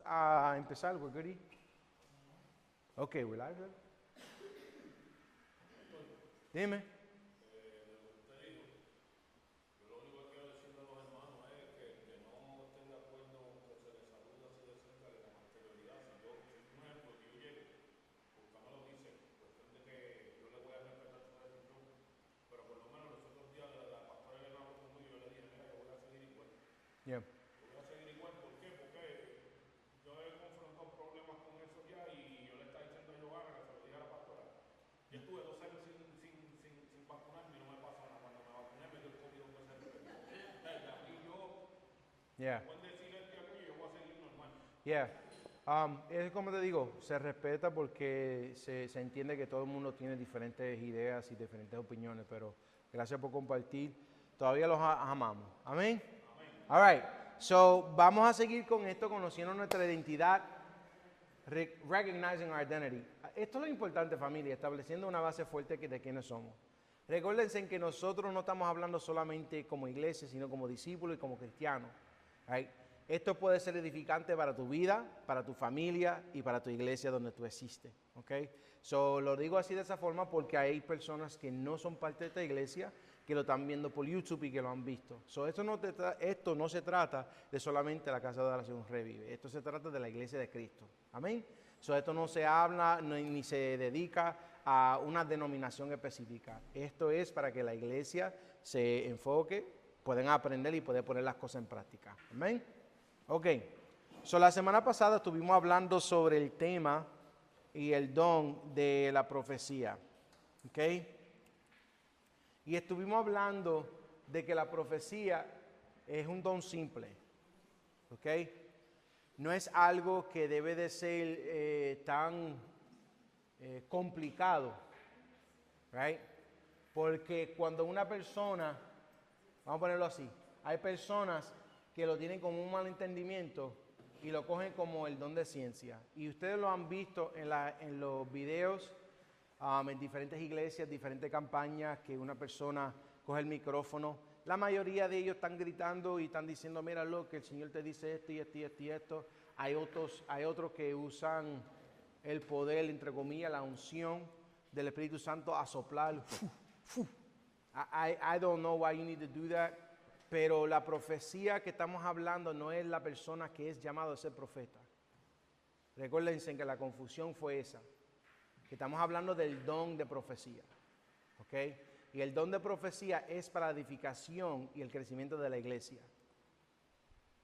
A empezar, we're good. Okay, we're live. Dime. Yeah. Yeah. Yeah. Es como te digo, se respeta porque se entiende que todo el mundo tiene diferentes ideas y diferentes opiniones, pero gracias por compartir. Todavía los amamos. Amén. All right. So, vamos a seguir con esto, conociendo nuestra identidad, recognizing our identity. Esto es lo importante, familia, estableciendo una base fuerte de quiénes somos. Recuérdense que nosotros no estamos hablando solamente como iglesia, sino como discípulos y como cristianos. Right? Esto puede ser edificante para tu vida, para tu familia y para tu iglesia donde tú existes. Okay? So, lo digo así de esa forma porque hay personas que no son parte de esta iglesia que lo están viendo por YouTube y que lo han visto. So, esto no se trata de solamente la casa de oración Revive. Esto se trata de la iglesia de Cristo. Amén. So, esto no se habla ni se dedica a una denominación específica. Esto es para que la iglesia se enfoque, pueden aprender y pueden poner las cosas en práctica. Amén. Ok. So, la semana pasada estuvimos hablando sobre el tema y el don de la profecía. Ok. Y estuvimos hablando de que la profecía es un don simple, ¿ok? No es algo que debe de ser tan complicado, right? Porque cuando una persona, vamos a ponerlo así, hay personas que lo tienen como un malentendimiento y lo cogen como el don de ciencia. Y ustedes lo han visto en los videos, en diferentes iglesias, diferentes campañas, que una persona coge el micrófono. La mayoría de ellos están gritando y están diciendo, mira lo que el Señor te dice esto y esto y esto y esto. Hay otros que usan el poder, entre comillas, la unción del Espíritu Santo a soplar. I don't know why you need to do that. Pero la profecía que estamos hablando no es la persona que es llamado a ser profeta. Recuérdense que la confusión fue esa. Que estamos hablando del don de profecía. ¿Ok? Y el don de profecía es para la edificación y el crecimiento de la iglesia.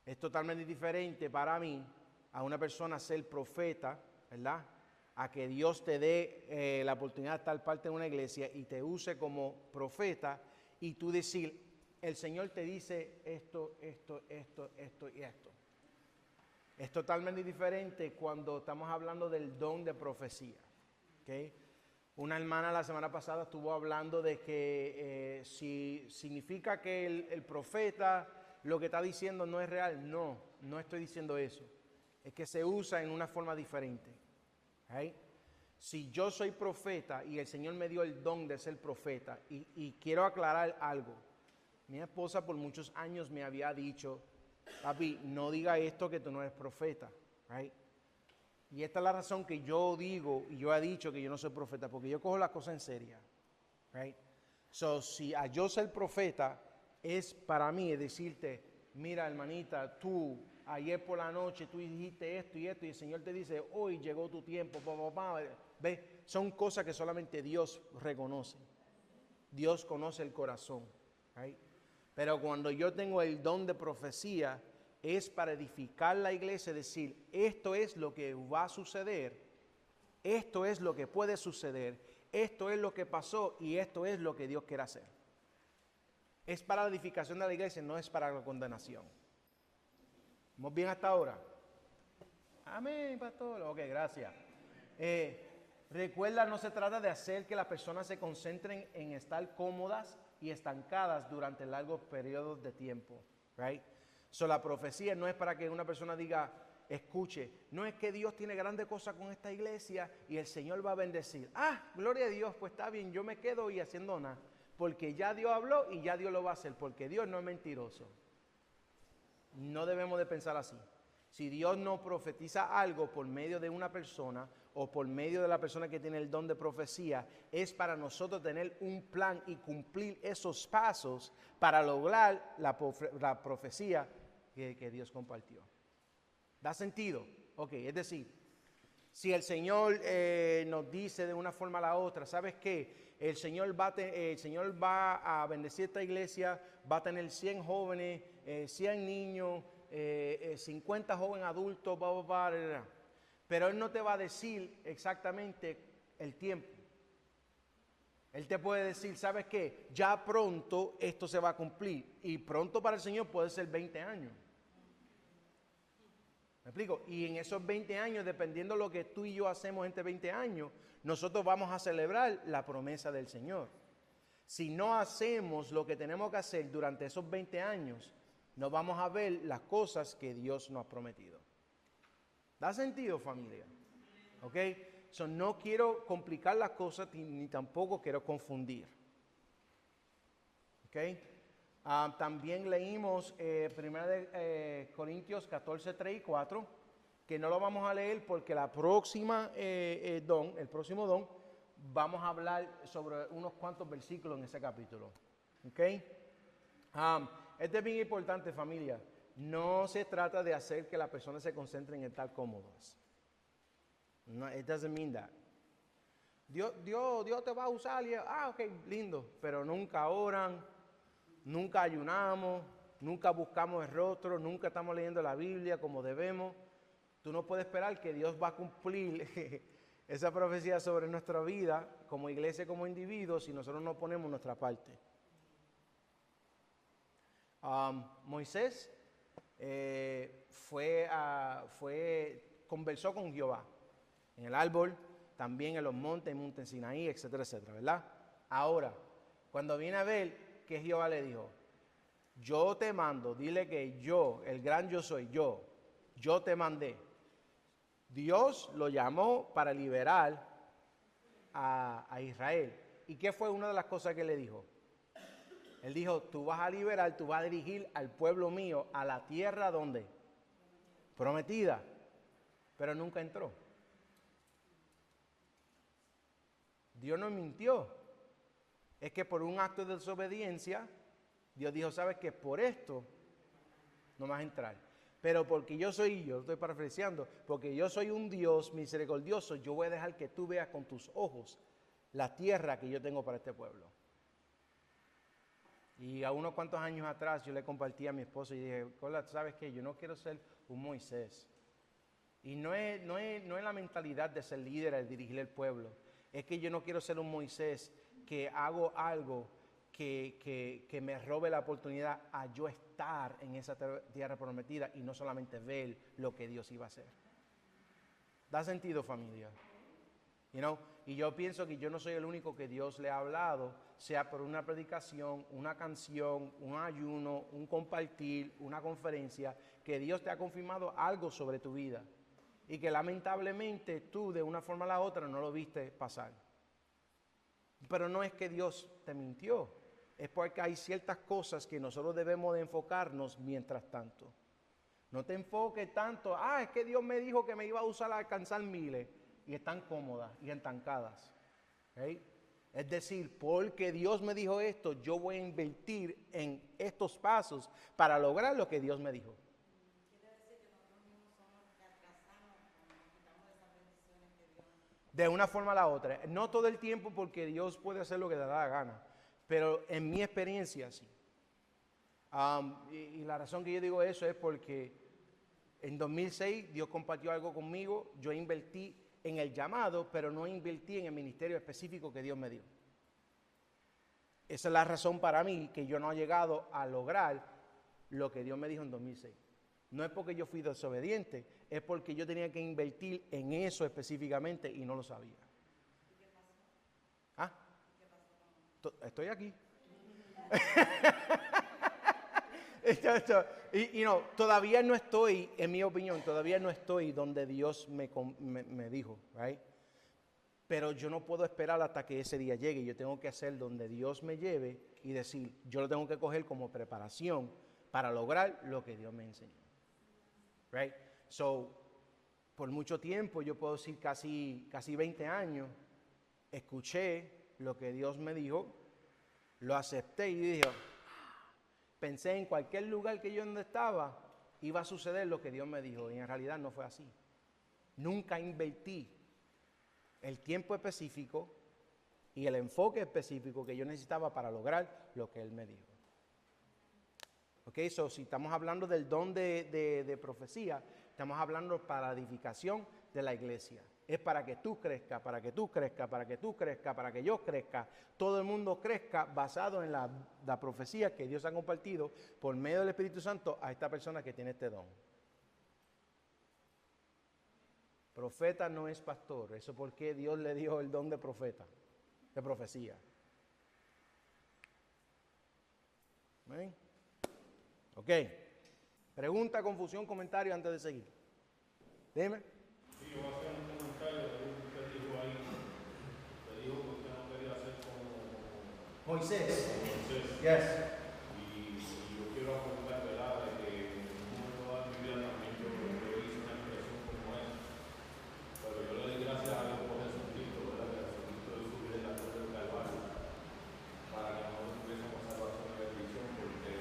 Es totalmente diferente para mí a una persona ser profeta, ¿verdad? A que Dios te dé la oportunidad de estar parte de una iglesia y te use como profeta y tú decir, el Señor te dice esto y esto. Es totalmente diferente cuando estamos hablando del don de profecía. ¿Okay? Una hermana la semana pasada estuvo hablando de que si significa que el profeta lo que está diciendo no es real. No estoy diciendo eso. Es que se usa en una forma diferente. ¿Okay? Si yo soy profeta y el Señor me dio el don de ser profeta, y quiero aclarar algo. Mi esposa por muchos años me había dicho, papi, no diga esto que tú no eres profeta. Right? Y esta es la razón que yo digo y yo he dicho que yo no soy profeta, porque yo cojo las cosas en serio. Right? So, si a yo ser profeta es para mí decirte, mira hermanita, tú ayer por la noche tú dijiste esto y esto y el Señor te dice, hoy llegó tu tiempo, ¿Ve? Son cosas que solamente Dios reconoce. Dios conoce el corazón. Right? Pero cuando yo tengo el don de profecía, es para edificar la iglesia, decir, esto es lo que va a suceder, esto es lo que puede suceder, esto es lo que pasó y esto es lo que Dios quiere hacer. Es para la edificación de la iglesia, no es para la condenación. ¿Estamos bien hasta ahora? Amén, pastor. Ok, gracias. Recuerda, no se trata de hacer que las personas se concentren en estar cómodas y estancadas durante largos periodos de tiempo, right? So, la profecía no es para que una persona diga, escuche, no es que Dios tiene grandes cosas con esta iglesia y el Señor va a bendecir. Gloria a Dios, pues está bien, yo me quedo y haciendo nada, porque ya Dios habló y ya Dios lo va a hacer, porque Dios no es mentiroso. No debemos de pensar así. Si Dios no profetiza algo por medio de una persona o por medio de la persona que tiene el don de profecía, es para nosotros tener un plan y cumplir esos pasos para lograr la profecía que Dios compartió. ¿Da sentido? Ok, es decir, si el Señor nos dice de una forma a la otra, ¿sabes qué? El Señor va a bendecir esta iglesia, va a tener 100 jóvenes, 100 niños, 50 jóvenes adultos, pero Él no te va a decir exactamente el tiempo. Él te puede decir, ¿sabes qué? Ya pronto esto se va a cumplir. Y pronto para el Señor puede ser 20 años. ¿Me explico? Y en esos 20 años, dependiendo de lo que tú y yo hacemos entre 20 años, nosotros vamos a celebrar la promesa del Señor. Si no hacemos lo que tenemos que hacer durante esos 20 años, no vamos a ver las cosas que Dios nos ha prometido. ¿Da sentido, familia? ¿Ok? So, no quiero complicar las cosas ni tampoco quiero confundir. ¿Ok? También leímos 1 Corintios 14, 3 y 4, que no lo vamos a leer porque el próximo don, vamos a hablar sobre unos cuantos versículos en ese capítulo. ¿Ok? Esto es bien importante, familia. No se trata de hacer que las personas se concentren en estar cómodas. No, it doesn't mean that. Dios te va a usar y, ok, lindo, pero nunca oran, nunca ayunamos, nunca buscamos el rostro, nunca estamos leyendo la Biblia como debemos. Tú no puedes esperar que Dios va a cumplir esa profecía sobre nuestra vida, como iglesia, como individuos, si nosotros no ponemos nuestra parte. Moisés conversó con Jehová en el árbol, también en los montes, en monte Sinaí, etcétera, etcétera, ¿verdad? Ahora, cuando viene a ver, que Jehová le dijo, yo te mando, dile que yo, el gran yo soy yo te mandé. Dios lo llamó para liberar a Israel. ¿Y qué fue una de las cosas que le dijo? Él dijo, tú vas a liberar, tú vas a dirigir al pueblo mío a la tierra donde prometida, pero nunca entró. Dios no mintió. Es que por un acto de desobediencia, Dios dijo, sabes que por esto no vas a entrar. Pero porque yo estoy parafraseando, porque yo soy un Dios misericordioso, yo voy a dejar que tú veas con tus ojos la tierra que yo tengo para este pueblo. Y a unos cuantos años atrás yo le compartí a mi esposa y dije, Cola, ¿sabes qué? Yo no quiero ser un Moisés. Y no es la mentalidad de ser líder, de dirigir el pueblo. Es que yo no quiero ser un Moisés que hago algo que me robe la oportunidad a yo estar en esa tierra prometida y no solamente ver lo que Dios iba a hacer. ¿Da sentido, familia? Y yo pienso que yo no soy el único que Dios le ha hablado, sea por una predicación, una canción, un ayuno, un compartir, una conferencia, que Dios te ha confirmado algo sobre tu vida y que lamentablemente tú de una forma o la otra no lo viste pasar. Pero no es que Dios te mintió, es porque hay ciertas cosas que nosotros debemos de enfocarnos mientras tanto. No te enfoques tanto, es que Dios me dijo que me iba a usar a alcanzar miles, y están cómodas y estancadas. ¿Okay? Es decir, porque Dios me dijo esto, yo voy a invertir en estos pasos para lograr lo que Dios me dijo. Quiere decir que nosotros mismos somos los que atrasamos cuando nos quitamos de esas bendiciones que Dios nos da. De una forma a la otra. No todo el tiempo, porque Dios puede hacer lo que le da la gana, pero en mi experiencia sí. Y la razón que yo digo eso es porque en 2006 Dios compartió algo conmigo, yo invertí en el llamado, pero no invertí en el ministerio específico que Dios me dio. Esa es la razón para mí que yo no he llegado a lograr lo que Dios me dijo en 2006. No es porque yo fui desobediente, es porque yo tenía que invertir en eso específicamente y no lo sabía. ¿Y qué pasó? ¿Ah? ¿Qué pasó con Estoy aquí. Todavía no estoy, en mi opinión, todavía no estoy donde Dios me dijo, right? Pero yo no puedo esperar hasta que ese día llegue. Yo tengo que hacer donde Dios me lleve y decir, yo lo tengo que coger como preparación para lograr lo que Dios me enseñó. Right? So, por mucho tiempo, yo puedo decir casi 20 años, escuché lo que Dios me dijo, lo acepté y dije, pensé en cualquier lugar que yo donde estaba, iba a suceder lo que Dios me dijo, y en realidad no fue así. Nunca invertí el tiempo específico y el enfoque específico que yo necesitaba para lograr lo que Él me dijo. Ok, si estamos hablando del don de profecía, estamos hablando para la edificación de la iglesia. Es para que tú crezcas, para que tú crezcas, para que tú crezcas, para que yo crezca, todo el mundo crezca basado en la profecía que Dios ha compartido por medio del Espíritu Santo a esta persona que tiene este don. Profeta no es pastor, eso porque Dios le dio el don de profeta, de profecía. ¿Ven? Ok. Pregunta, confusión, comentario antes de seguir. Dime. Sí, yo voy a hacer un comentario de lo que usted dijo ahí. Usted dijo que usted no quería hacer como Moisés. Moisés. Yes. Y yo quiero apuntar, ¿verdad?, de que en un momento dado de mi vida también yo hice una expresión como esa. Pero yo le doy gracias a Dios por Jesucristo, ¿verdad?, que Jesucristo hizo subir en la cruz del Calvario para que nosotros tuviésemos salvación y bendición, porque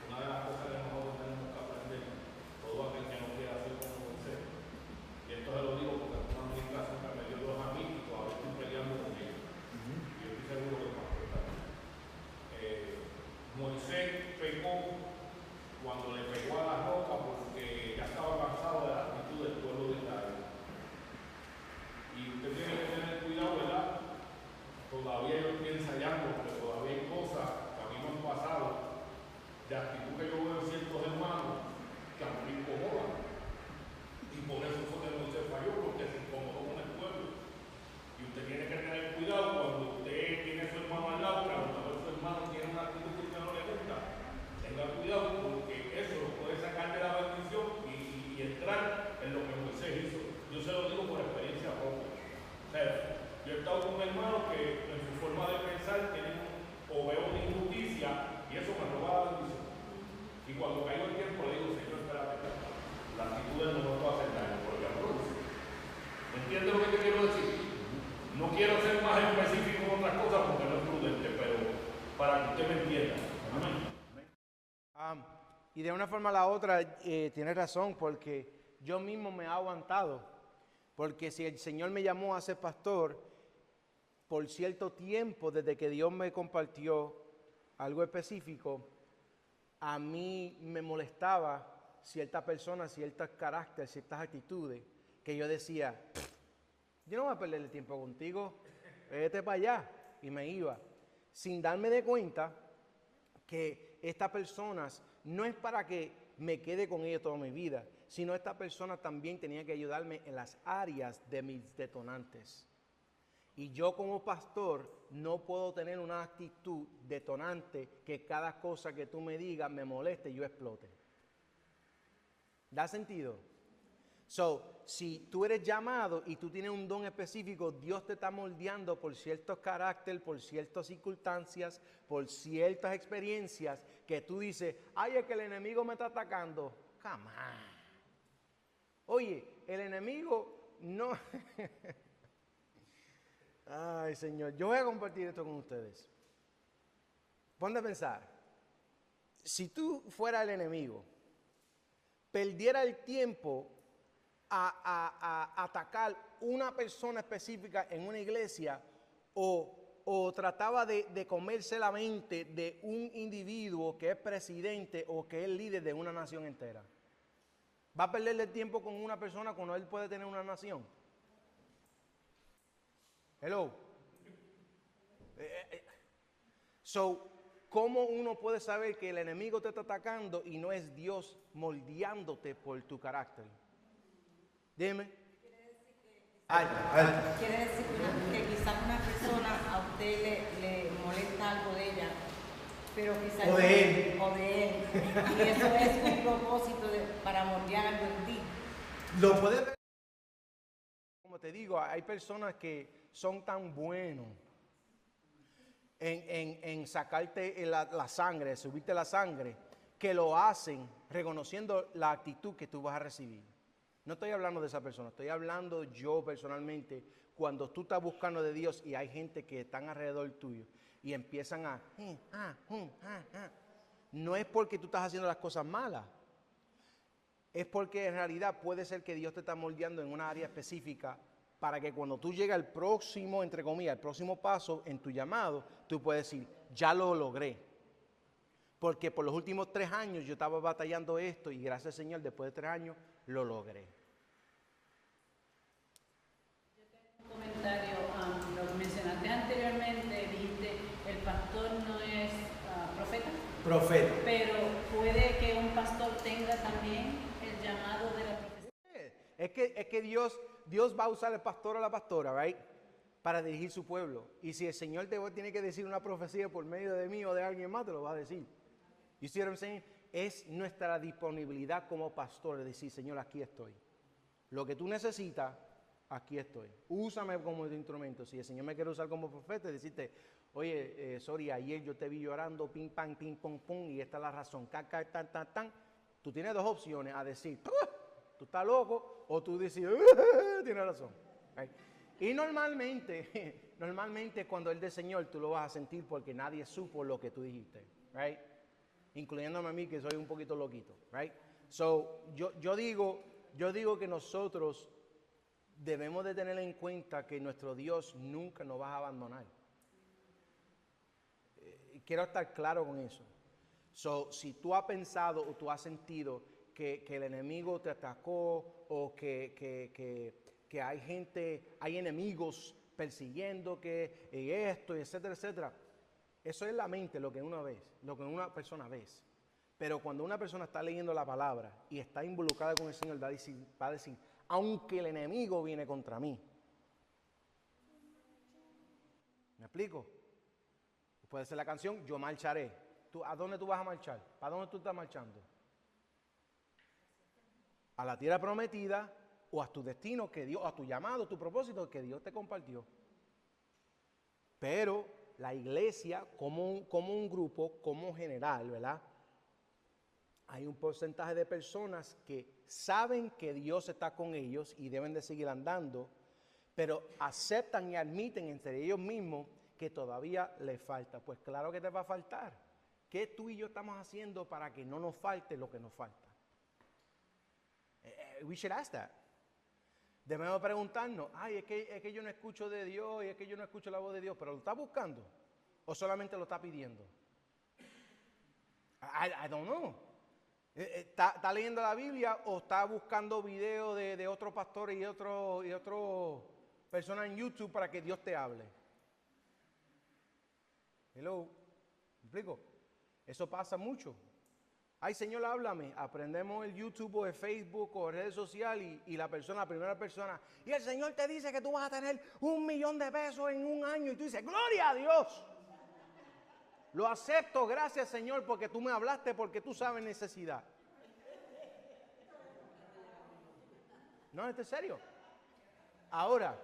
una de las cosas que nosotros tenemos que aprender, todo aquel que no quiera hacer como Moisés, y esto se lo digo porque una administración que me dio dos amigos y todavía estoy peleando con ellos. Y yo estoy seguro que el pastor también. Y de una forma a la otra, tienes razón, porque yo mismo me he aguantado. Porque si el Señor me llamó a ser pastor, por cierto tiempo, desde que Dios me compartió algo específico, a mí me molestaba ciertas personas, ciertos caracteres, ciertas actitudes, que yo decía, yo no voy a perder el tiempo contigo, vete para allá. Y me iba, sin darme de cuenta que estas personas no es para que me quede con ellos toda mi vida, sino esta persona también tenía que ayudarme en las áreas de mis detonantes. Y yo como pastor no puedo tener una actitud detonante que cada cosa que tú me digas me moleste y yo explote. ¿Da sentido? So, si tú eres llamado y tú tienes un don específico, Dios te está moldeando por ciertos caracteres, por ciertas circunstancias, por ciertas experiencias que tú dices, ay, es que el enemigo me está atacando. Come on. Oye, el enemigo no... Ay, Señor, yo voy a compartir esto con ustedes. Ponte a pensar, si tú fueras el enemigo, perdiera el tiempo a atacar una persona específica en una iglesia o trataba de comerse la mente de un individuo que es presidente o que es líder de una nación entera. ¿Va a perderle el tiempo con una persona cuando él puede tener una nación? Hello. So, ¿cómo uno puede saber que el enemigo te está atacando y no es Dios moldeándote por tu carácter? Dime. Quiere decir que quizás una persona a usted le molesta algo de ella, pero quizás O de él. o de él. Y eso es un propósito para moldear algo en ti. Lo puedes ver. Como te digo, hay personas que son tan buenos en sacarte la sangre, subirte la sangre, que lo hacen reconociendo la actitud que tú vas a recibir. No estoy hablando de esa persona, estoy hablando yo personalmente, cuando tú estás buscando de Dios y hay gente que están alrededor tuyo y empiezan a... No es porque tú estás haciendo las cosas malas, es porque en realidad puede ser que Dios te está moldeando en una área específica para que cuando tú llegas al próximo, entre comillas, al próximo paso en tu llamado, tú puedes decir, ya lo logré. Porque por los últimos 3 años yo estaba batallando esto y gracias al Señor, después de 3 años, lo logré. Yo tengo un comentario, lo mencionaste anteriormente, dijiste, el pastor no es profeta. Profeta. Pero puede que un pastor tenga también el llamado de la profecía. Es que Dios va a usar al pastor o la pastora, right? Para dirigir su pueblo. Y si el Señor te tiene que decir una profecía por medio de mí o de alguien más, te lo va a decir. You see what I'm saying? Es nuestra disponibilidad como pastor de decir, Señor, aquí estoy. Lo que tú necesitas, aquí estoy. Úsame como instrumento. Si el Señor me quiere usar como profeta, decirte, oye, sorry, ayer yo te vi llorando, ping, pam, ping, pong, pum, y esta es la razón, tan. Tú tienes 2 opciones a decir, tú estás loco, o tú dices, tienes razón. Right? Y normalmente cuando Él del Señor, tú lo vas a sentir porque nadie supo lo que tú dijiste, right? Incluyéndome a mí que soy un poquito loquito, right? So, yo digo que nosotros debemos de tener en cuenta que nuestro Dios nunca nos va a abandonar. Quiero estar claro con eso. So, si tú has pensado o tú has sentido que el enemigo te atacó o que hay enemigos persiguiendo y esto, y etcétera, etcétera. Eso es la mente, lo que una persona ve. Pero cuando una persona está leyendo la palabra y está involucrada con el Señor, va a decir, aunque el enemigo viene contra mí. ¿Me explico? Puede ser la canción, yo marcharé. ¿A dónde tú vas a marchar? ¿Para dónde tú estás marchando? A la tierra prometida o a tu destino que Dios, a tu llamado, tu propósito que Dios te compartió. Pero la iglesia, como un grupo, como general, ¿verdad? Hay un porcentaje de personas que saben que Dios está con ellos y deben de seguir andando, pero aceptan y admiten entre ellos mismos que todavía les falta. Pues claro que te va a faltar. ¿Qué tú y yo estamos haciendo para que no nos falte lo que nos falta? We should ask that. Debemos preguntarnos, es que yo no escucho de Dios y es que yo no escucho la voz de Dios, pero ¿lo está buscando o solamente lo está pidiendo? I don't know. ¿Está leyendo la Biblia o está buscando videos de otros pastores y otro personas en YouTube para que Dios te hable? Hello, ¿me explico? Eso pasa mucho. Ay, Señor, háblame. Aprendemos el YouTube o el Facebook o redes sociales y la primera persona, y el Señor te dice que tú vas a tener $1,000,000 en un año y tú dices, ¡gloria a Dios! Lo acepto, gracias, Señor, porque tú me hablaste, porque tú sabes necesidad. No, ¿esto es serio? Ahora,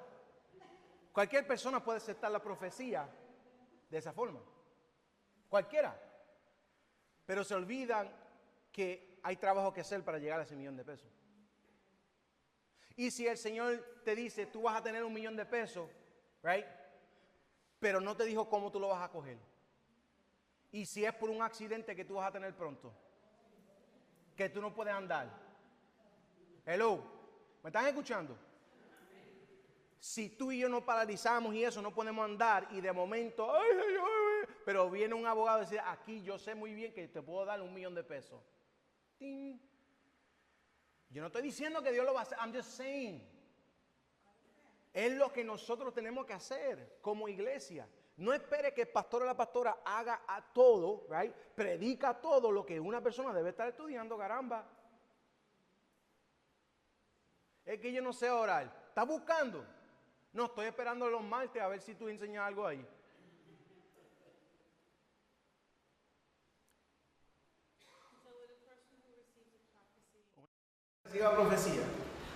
cualquier persona puede aceptar la profecía de esa forma. Cualquiera. Pero se olvidan que hay trabajo que hacer para llegar a ese $1,000,000. Y si el Señor te dice, tú vas a tener $1,000,000, right? Pero no te dijo cómo tú lo vas a coger. Y si es por un accidente que tú vas a tener pronto, que tú no puedes andar. Hello, ¿me están escuchando? Si tú y yo nos paralizamos y eso, no podemos andar y de momento, pero viene un abogado y dice, aquí yo sé muy bien que te puedo dar $1,000,000. ¡Ting! Yo no estoy diciendo que Dios lo va a hacer, I'm just saying. Es lo que nosotros tenemos que hacer como iglesia. No espere que el pastor o la pastora haga a todo, right? Predica todo lo que una persona debe estar estudiando, caramba. Es que yo no sé orar. ¿Estás buscando? No, estoy esperando los martes a ver si tú enseñas algo ahí. Reciba profecía.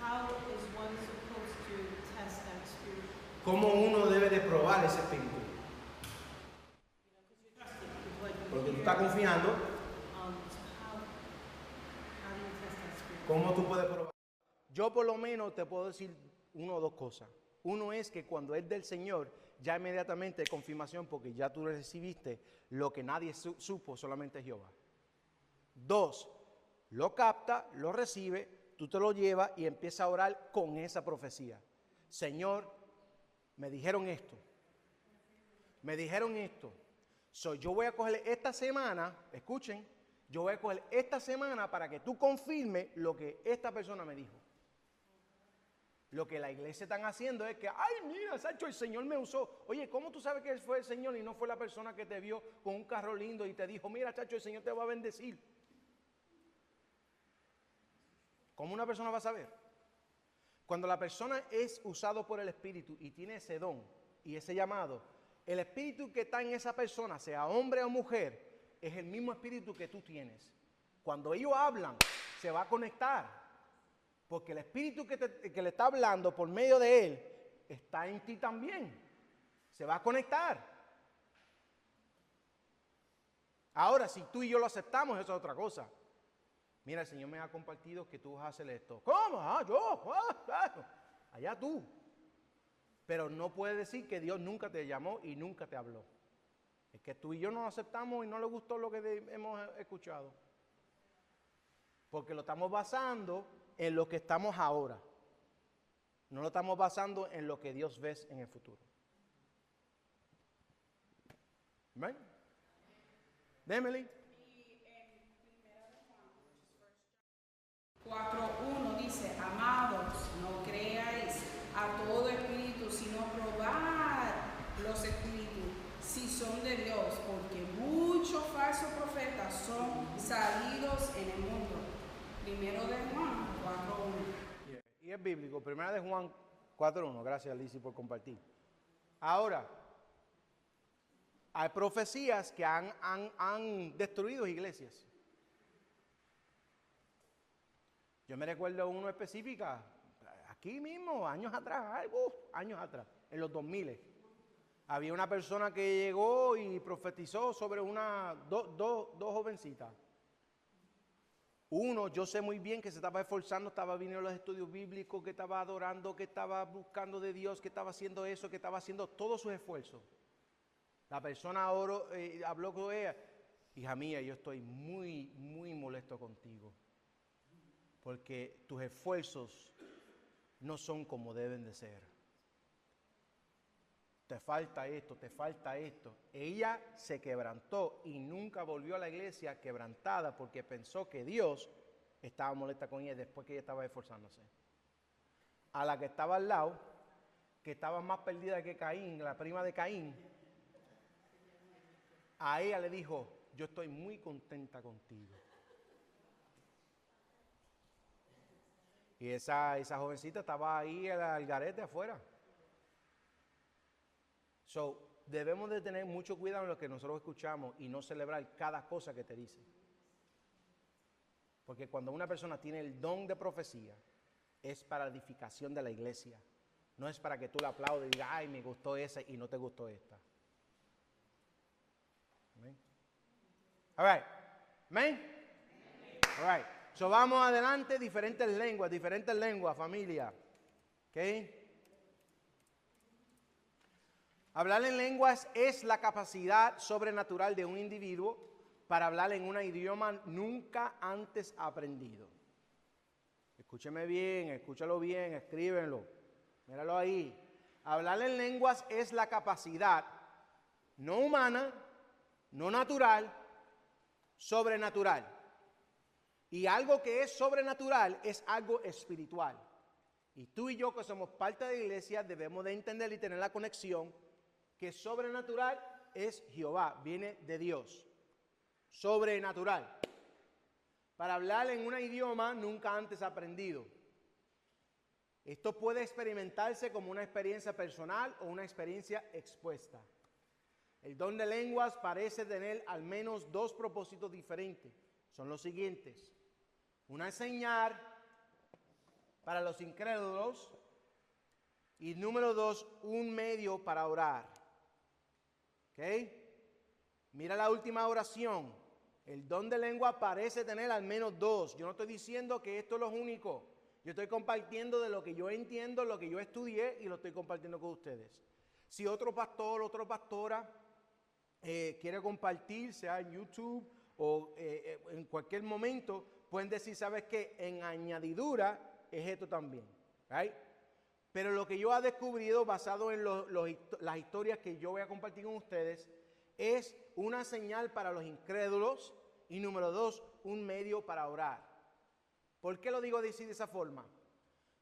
How is one supposed to test that spirit? ¿Cómo uno debe de probar ese espíritu? Porque tú estás confiando. So how do you test that spirit? ¿Cómo tú puedes probar? Yo por lo menos te puedo decir una o dos cosas. Uno es que cuando es del Señor, ya inmediatamente hay confirmación porque ya tú recibiste lo que nadie supo, solamente Jehová. Dos, lo capta, lo recibe, tú te lo llevas y empiezas a orar con esa profecía. Señor, me dijeron esto. Me dijeron esto. Yo voy a coger esta semana, escuchen, yo voy a coger esta semana para que tú confirmes lo que esta persona me dijo. Lo que la iglesia están haciendo es que, ay, mira, Sancho, el Señor me usó. Oye, ¿cómo tú sabes que él fue el Señor y no fue la persona que te vio con un carro lindo y te dijo, mira, Chacho, el Señor te va a bendecir? ¿Cómo una persona va a saber? Cuando la persona es usado por el Espíritu y tiene ese don y ese llamado, el Espíritu que está en esa persona, sea hombre o mujer, es el mismo Espíritu que tú tienes. Cuando ellos hablan, se va a conectar. Porque el Espíritu que le está hablando por medio de él está en ti también. Se va a conectar. Ahora, si tú y yo lo aceptamos, eso es otra cosa. Mira, el Señor me ha compartido que tú vas a hacer esto. ¿Cómo? Yo. Allá tú. Pero no puedes decir que Dios nunca te llamó y nunca te habló. Es que tú y yo no aceptamos y no le gustó lo que hemos escuchado. Porque lo estamos basando en lo que estamos ahora. No lo estamos basando en lo que Dios ve en el futuro. ¿Ven? Emily. Y en 4:1 dice, amados, no creáis a todo espíritu, sino probad los espíritus, si son de Dios, porque muchos falsos profetas son salidos en el mundo. Primero de Juan 4:1. Y es bíblico, primera de Juan 4:1. Gracias, Lizzy, por compartir. Ahora, hay profecías que han destruido iglesias. Yo me recuerdo una específica, aquí mismo, años atrás, en los 2000. Había una persona que llegó y profetizó sobre dos jovencitas. Uno, yo sé muy bien que se estaba esforzando, estaba viniendo a los estudios bíblicos, que estaba adorando, que estaba buscando de Dios, que estaba haciendo eso, que estaba haciendo todos sus esfuerzos. La persona habló con ella hija mía, yo estoy muy, muy molesto contigo, porque tus esfuerzos no son como deben de ser. Te falta esto, te falta esto. Ella se quebrantó y nunca volvió a la iglesia quebrantada porque pensó que Dios estaba molesta con ella después que ella estaba esforzándose. A la que estaba al lado, que estaba más perdida que Caín, la prima de Caín, a ella le dijo, yo estoy muy contenta contigo. Y esa jovencita estaba ahí al garete afuera. So, debemos de tener mucho cuidado en lo que nosotros escuchamos y no celebrar cada cosa que te dice. Porque cuando una persona tiene el don de profecía, es para la edificación de la iglesia. No es para que tú le aplaudes y digas, ay, me gustó esa y no te gustó esta. Amén. All right. Amén. All right. So, vamos adelante, diferentes lenguas, familia. ¿Ok? Hablar en lenguas es la capacidad sobrenatural de un individuo para hablar en un idioma nunca antes aprendido. Escúcheme bien, escúchalo bien, escríbenlo. Míralo ahí. Hablar en lenguas es la capacidad no humana, no natural, sobrenatural. Y algo que es sobrenatural es algo espiritual. Y tú y yo que somos parte de la iglesia debemos de entender y tener la conexión que sobrenatural es Jehová, viene de Dios. Sobrenatural. Para hablar en un idioma nunca antes aprendido. Esto puede experimentarse como una experiencia personal o una experiencia expuesta. El don de lenguas parece tener al menos dos propósitos diferentes. Son los siguientes. Una señal para los incrédulos y número 2, un medio para orar. ¿Ok? Mira la última oración. El don de lengua parece tener al menos dos. Yo no estoy diciendo que esto es lo único. Yo estoy compartiendo de lo que yo entiendo, lo que yo estudié y lo estoy compartiendo con ustedes. Si otro pastor, otra pastora quiere compartir, sea en YouTube o en cualquier momento, pueden decir, ¿sabes qué? En añadidura es esto también. ¿Right? Pero lo que yo he descubrido basado en las historias que yo voy a compartir con ustedes es una señal para los incrédulos y número 2, un medio para orar. ¿Por qué lo digo de esa forma?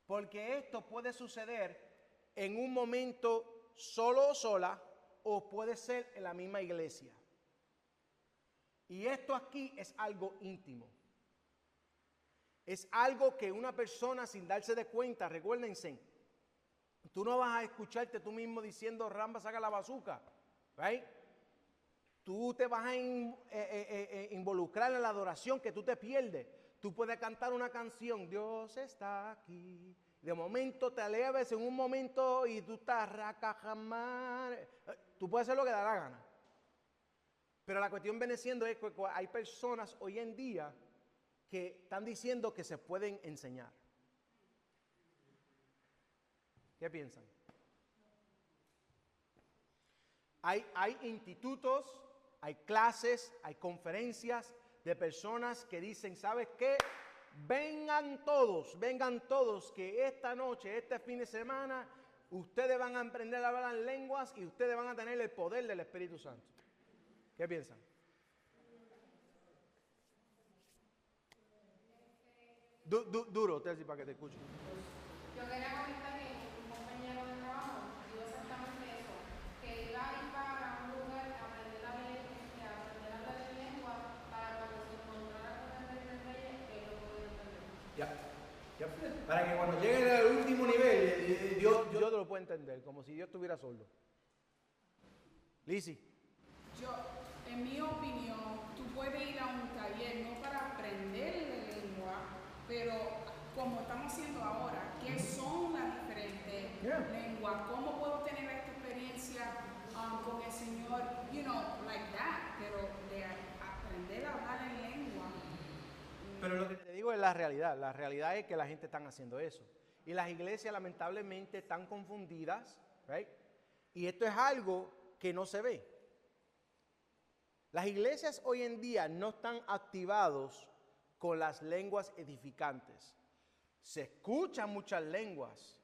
Porque esto puede suceder en un momento solo o sola o puede ser en la misma iglesia. Y esto aquí es algo íntimo. Es algo que una persona sin darse de cuenta, recuérdense, tú no vas a escucharte tú mismo diciendo, Ramba, saca la bazuca, ¿right? Tú te vas a involucrar en la adoración que tú te pierdes. Tú puedes cantar una canción, Dios está aquí. De momento te elevas en un momento y tú estás racajamar. Tú puedes hacer lo que da la gana. Pero la cuestión viene siendo es que hay personas hoy en día que están diciendo que se pueden enseñar. ¿Qué piensan? Hay institutos, hay clases, hay conferencias de personas que dicen, ¿sabes qué? Vengan todos, que esta noche, este fin de semana, ustedes van a aprender a hablar en lenguas y ustedes van a tener el poder del Espíritu Santo. ¿Qué piensan? Duro, Terci, para que te escuchen. Yo quería comentar que un compañero de trabajo dijo exactamente eso, que iba a ir para un lugar a aprender a hablar en lengua para cuando se encontrara con el rey de reyes, que lo pudiera entender. Ya. Para que cuando lleguen al último nivel, Dios te lo puede entender, como si Dios estuviera sordo. Lizzy. Yo, en mi opinión, tú puedes ir a un taller no para aprender la lengua, pero como estamos haciendo ahora, ¿qué son las diferentes lenguas? ¿Cómo puedo tener esta experiencia con el Señor? You know, like that, pero de aprender a hablar en lengua. Pero lo que te digo es la realidad es que la gente está haciendo eso. Y las iglesias lamentablemente están confundidas, right? Y esto es algo que no se ve. Las iglesias hoy en día no están activados con las lenguas edificantes. Se escuchan muchas lenguas.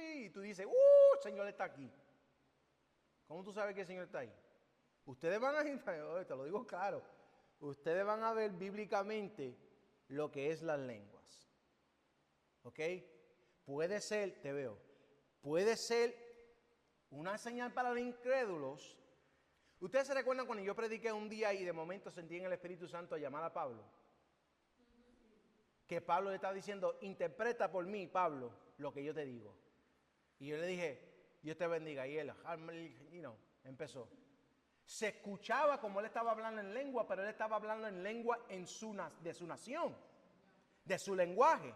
Y tú dices, el Señor está aquí. ¿Cómo tú sabes que el Señor está ahí? Ustedes van a ir, te lo digo claro, ustedes van a ver bíblicamente lo que es las lenguas. ¿Ok? Puede ser, te veo, puede ser una señal para los incrédulos. ¿Ustedes se recuerdan cuando yo prediqué un día y de momento sentí en el Espíritu Santo llamar a Pablo? Que Pablo le estaba diciendo, interpreta por mí, Pablo, lo que yo te digo. Y yo le dije, Dios te bendiga. Y él, empezó. Se escuchaba como él estaba hablando en lengua, pero él estaba hablando en lengua de su nación, de su lenguaje.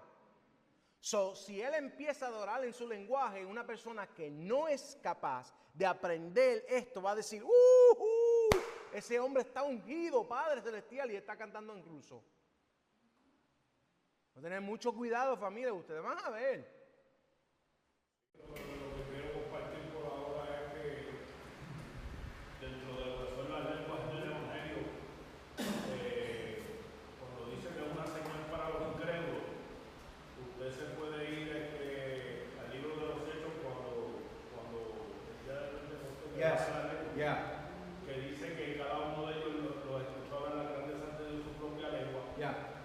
Si él empieza a adorar en su lenguaje, una persona que no es capaz de aprender esto va a decir, ese hombre está ungido, Padre Celestial, y está cantando en ruso. Hay que tener mucho cuidado, familia, ustedes van a ver. Lo que quiero compartir por ahora es que dentro de lo que son las lenguas del Evangelio, cuando dice que es una señal para los incrédulos, usted se puede ir al libro de los Hechos cuando que dice que cada uno de ellos los escuchaba en la grandeza de su propia lengua.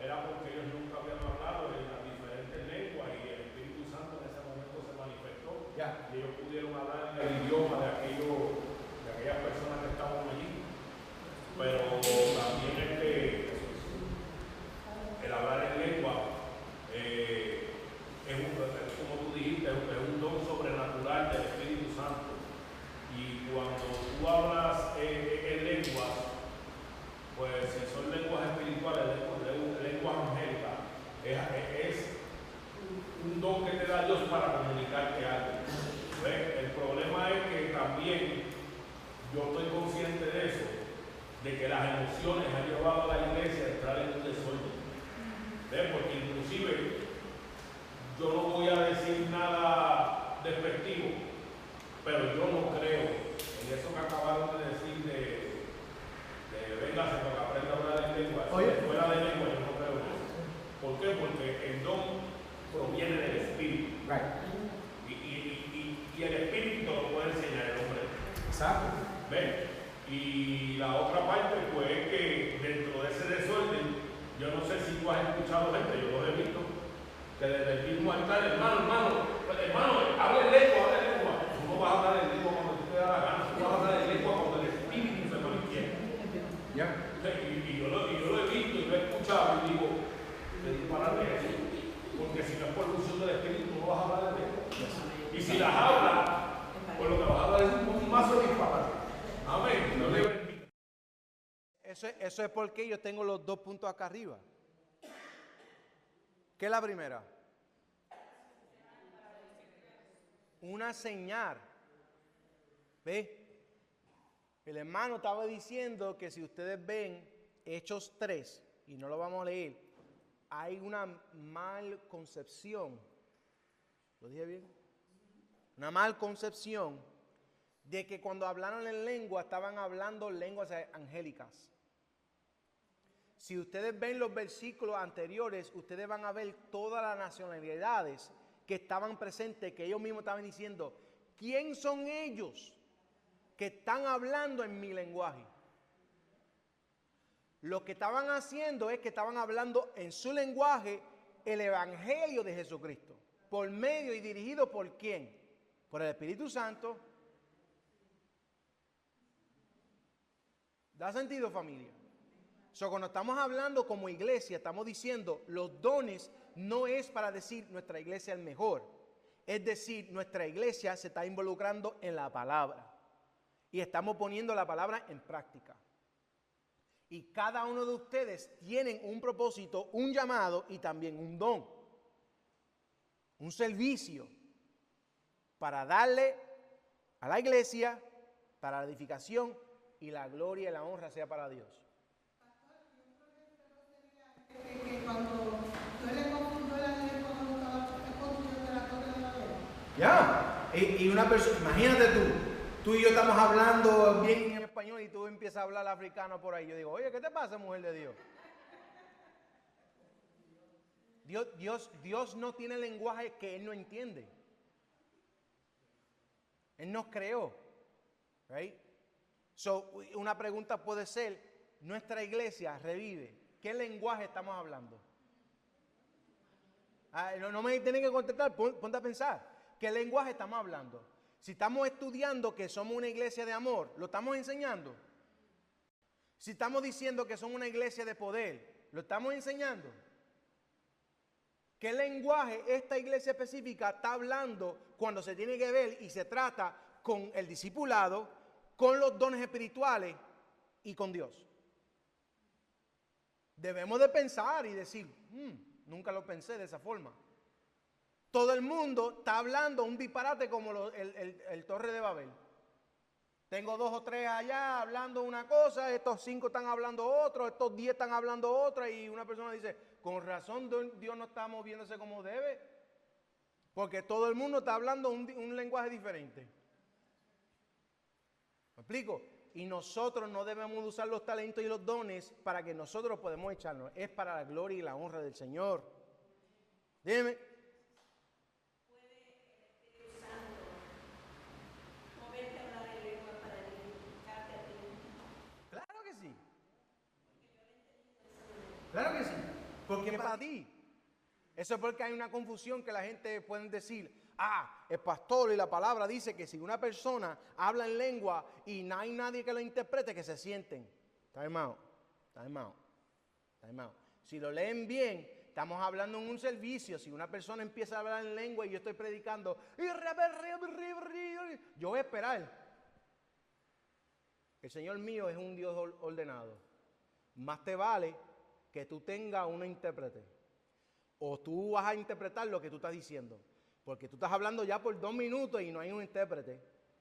Era porque ellos nunca habían hablado en las diferentes lenguas y el Espíritu Santo en ese momento se manifestó y ellos pudieron hablar en el idioma de aquellas personas que estaban allí. Pero también el hablar en lengua como tú dijiste, es un don sobrenatural del Espíritu Santo. Y cuando tú hablas en lenguas, pues si son lenguas espirituales, lenguas angélicas, es un don que te da Dios para comunicarte algo. ¿Ves? El problema es que también yo estoy consciente de eso, de que las emociones han llevado a la iglesia a entrar en un desorden. ¿Ves? Porque inclusive yo no voy a decir nada despectivo, pero yo no creo en eso que acabaron de decir de véngase para que aprenda a hablar en lengua. Fuera de lengua yo no creo en eso. ¿Por qué? Porque el don proviene del Espíritu. Y el Espíritu lo puede enseñar el hombre. Exacto. ¿Ven? Y la otra parte pues es que dentro de ese desorden, yo no sé si tú has escuchado gente, yo lo he visto, que desde el mismo altar, hermano, habla en lengua. Tú no vas a hablar en lengua cuando tú te da la gana, tú vas a hablar en lengua cuando el Espíritu se manifiesta. Y yo lo he visto y lo he escuchado y digo, le disparan de eso, porque si no es por función del Espíritu, no vas a hablar en lengua. Y si las hablas, pues lo que vas a hablar es un mazo de disparate. Amén. No le bendiga. Eso es porque yo tengo los 2 puntos acá arriba. ¿Qué es la primera? Una señal. ¿Ve? El hermano estaba diciendo que si ustedes ven Hechos 3, y no lo vamos a leer, hay una mal concepción. ¿Lo dije bien? Una mal concepción de que cuando hablaron en lengua estaban hablando lenguas angélicas. Si ustedes ven los versículos anteriores, ustedes van a ver todas las nacionalidades que estaban presentes, que ellos mismos estaban diciendo, ¿quién son ellos que están hablando en mi lenguaje? Lo que estaban haciendo es que estaban hablando en su lenguaje el evangelio de Jesucristo, por medio y dirigido por ¿quién? Por el Espíritu Santo. ¿Da sentido, familia? Cuando estamos hablando como iglesia, estamos diciendo los dones no es para decir nuestra iglesia es mejor. Es decir, nuestra iglesia se está involucrando en la palabra. Y estamos poniendo la palabra en práctica. Y cada uno de ustedes tienen un propósito, un llamado y también un don. Un servicio para darle a la iglesia, para la edificación y la gloria y la honra sea para Dios. Que cuando tú le confundió la lengua cuando estaba construyendo la torre de Babel. Ya, y una persona, imagínate tú y yo estamos hablando bien en español y tú empiezas a hablar africano por ahí. Yo digo, oye, ¿qué te pasa, mujer de Dios? Dios no tiene lenguaje que Él no entiende. Él nos creó. Right? So, una pregunta puede ser, nuestra iglesia revive. ¿Qué lenguaje estamos hablando? No me tienen que contestar, ponte a pensar. ¿Qué lenguaje estamos hablando? Si estamos estudiando que somos una iglesia de amor, ¿lo estamos enseñando? Si estamos diciendo que somos una iglesia de poder, ¿lo estamos enseñando? ¿Qué lenguaje esta iglesia específica está hablando cuando se tiene que ver y se trata con el discipulado, con los dones espirituales y con Dios? Debemos de pensar y decir, nunca lo pensé de esa forma. Todo el mundo está hablando un disparate como el Torre de Babel. Tengo 2 o 3 allá hablando una cosa, estos 5 están hablando otro, estos 10 están hablando otra, y una persona dice, con razón Dios no está moviéndose como debe, porque todo el mundo está hablando un lenguaje diferente. ¿Me explico? Y nosotros no debemos usar los talentos y los dones para que nosotros podamos echarnos. Es para la gloria y la honra del Señor. Dime. Claro que sí. Claro que sí. Porque es para ti. Eso es porque hay una confusión que la gente puede decir, el pastor y la palabra dice que si una persona habla en lengua y no hay nadie que lo interprete, que se sienten. Time out. Si lo leen bien, estamos hablando en un servicio. Si una persona empieza a hablar en lengua y yo estoy predicando, yo voy a esperar. El Señor mío es un Dios ordenado. Más te vale que tú tengas un intérprete. O tú vas a interpretar lo que tú estás diciendo. Porque tú estás hablando ya por 2 minutos y no hay un intérprete.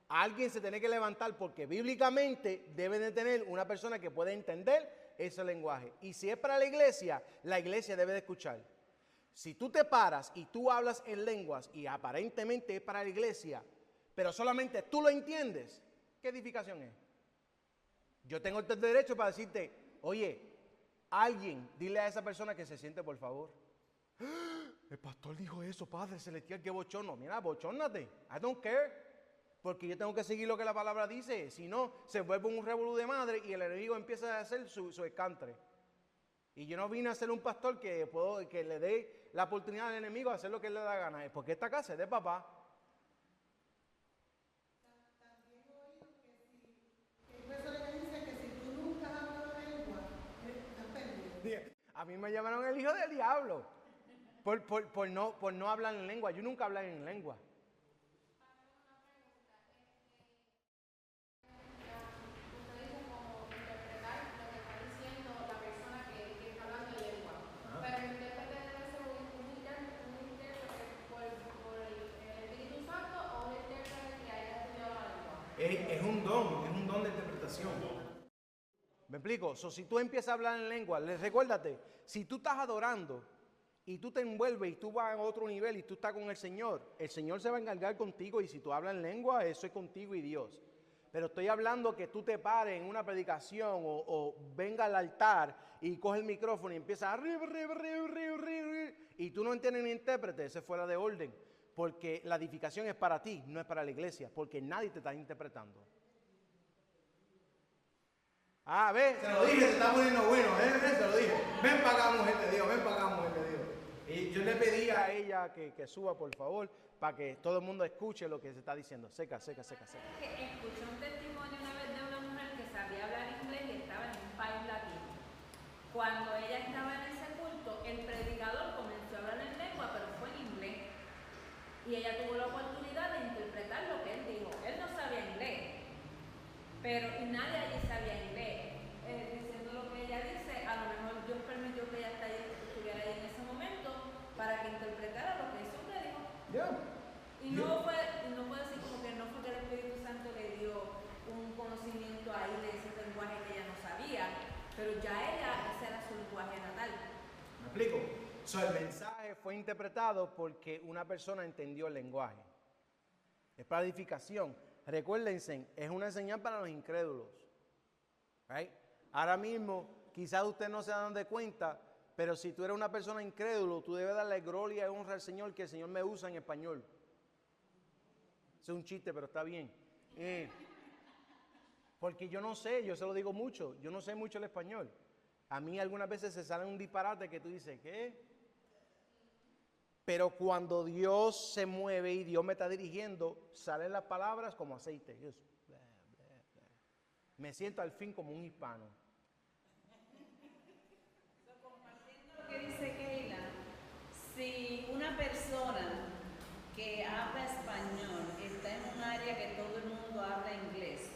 Alguien se tiene que levantar porque bíblicamente debe de tener una persona que pueda entender ese lenguaje. Y si es para la iglesia debe de escuchar. Si tú te paras y tú hablas en lenguas y aparentemente es para la iglesia, pero solamente tú lo entiendes, ¿qué edificación es? Yo tengo el derecho para decirte, oye, alguien, dile a esa persona que se siente, por favor. El pastor dijo eso, Padre Celestial, qué bochorno. Mira, bochórnate. I don't care. Porque yo tengo que seguir lo que la palabra dice. Si no, se vuelve un revolú de madre y el enemigo empieza a hacer su escantre. Y yo no vine a ser un pastor que le dé la oportunidad al enemigo a hacer lo que él le da gana. Porque esta casa es de papá. También he oído que hay personas que dicen que si tú nunca has hablado lengua, estás perdido. A mí me llamaron el hijo del diablo. Por no hablar en lengua. Yo nunca hablé en lengua. Es un don de interpretación. ¿Me explico? Si tú empiezas a hablar en lengua, recuérdate, si tú estás adorando y tú te envuelves y tú vas a otro nivel y tú estás con el Señor se va a encargar contigo, y si tú hablas en lengua, eso es contigo y Dios. Pero estoy hablando que tú te pares en una predicación o venga al altar y coge el micrófono y empieza a y tú no entiendes ni intérprete, eso es fuera de orden. Porque la edificación es para ti, no es para la iglesia, porque nadie te está interpretando. Ve, se lo dije, se está poniendo bueno, se lo dije. Ven para acá, mujer de Dios, ven para acá, mujer de Dios. Y yo le pedí a ella que suba, por favor, para que todo el mundo escuche lo que se está diciendo. Seca. Que escuché un testimonio una vez de una mujer que sabía hablar inglés y estaba en un país latino. Cuando ella estaba en ese culto, el predicador comenzó a hablar en lengua, pero fue en inglés. Y ella tuvo la oportunidad de interpretar lo que él dijo. Él no sabía inglés, pero nadie allí sabía inglés. Diciendo lo que ella dice, a lo mejor Dios permitió que ella estuviera ahí en ese momento para que interpretara lo que eso le dijo. Y no fue así como que no fue que el Espíritu Santo le dio un conocimiento ahí de ese lenguaje que ella no sabía, pero ya ese era su lenguaje natal. ¿Me explico? El mensaje fue interpretado porque una persona entendió el lenguaje. Es para edificación. Recuérdense, es una señal para los incrédulos. Right? Ahora mismo, quizás usted no se dan de cuenta, pero si tú eres una persona incrédulo, tú debes darle gloria y honra al Señor, que el Señor me usa en español. Es un chiste, pero está bien. Porque yo no sé, yo se lo digo mucho, yo no sé mucho el español. A mí algunas veces se sale un disparate que tú dices, ¿qué? Pero cuando Dios se mueve y Dios me está dirigiendo, salen las palabras como aceite. Yo, bla, bla, bla. Me siento al fin como un hispano. Compartiendo lo que dice Keila, si una persona que habla español está en un área que todo el mundo habla inglés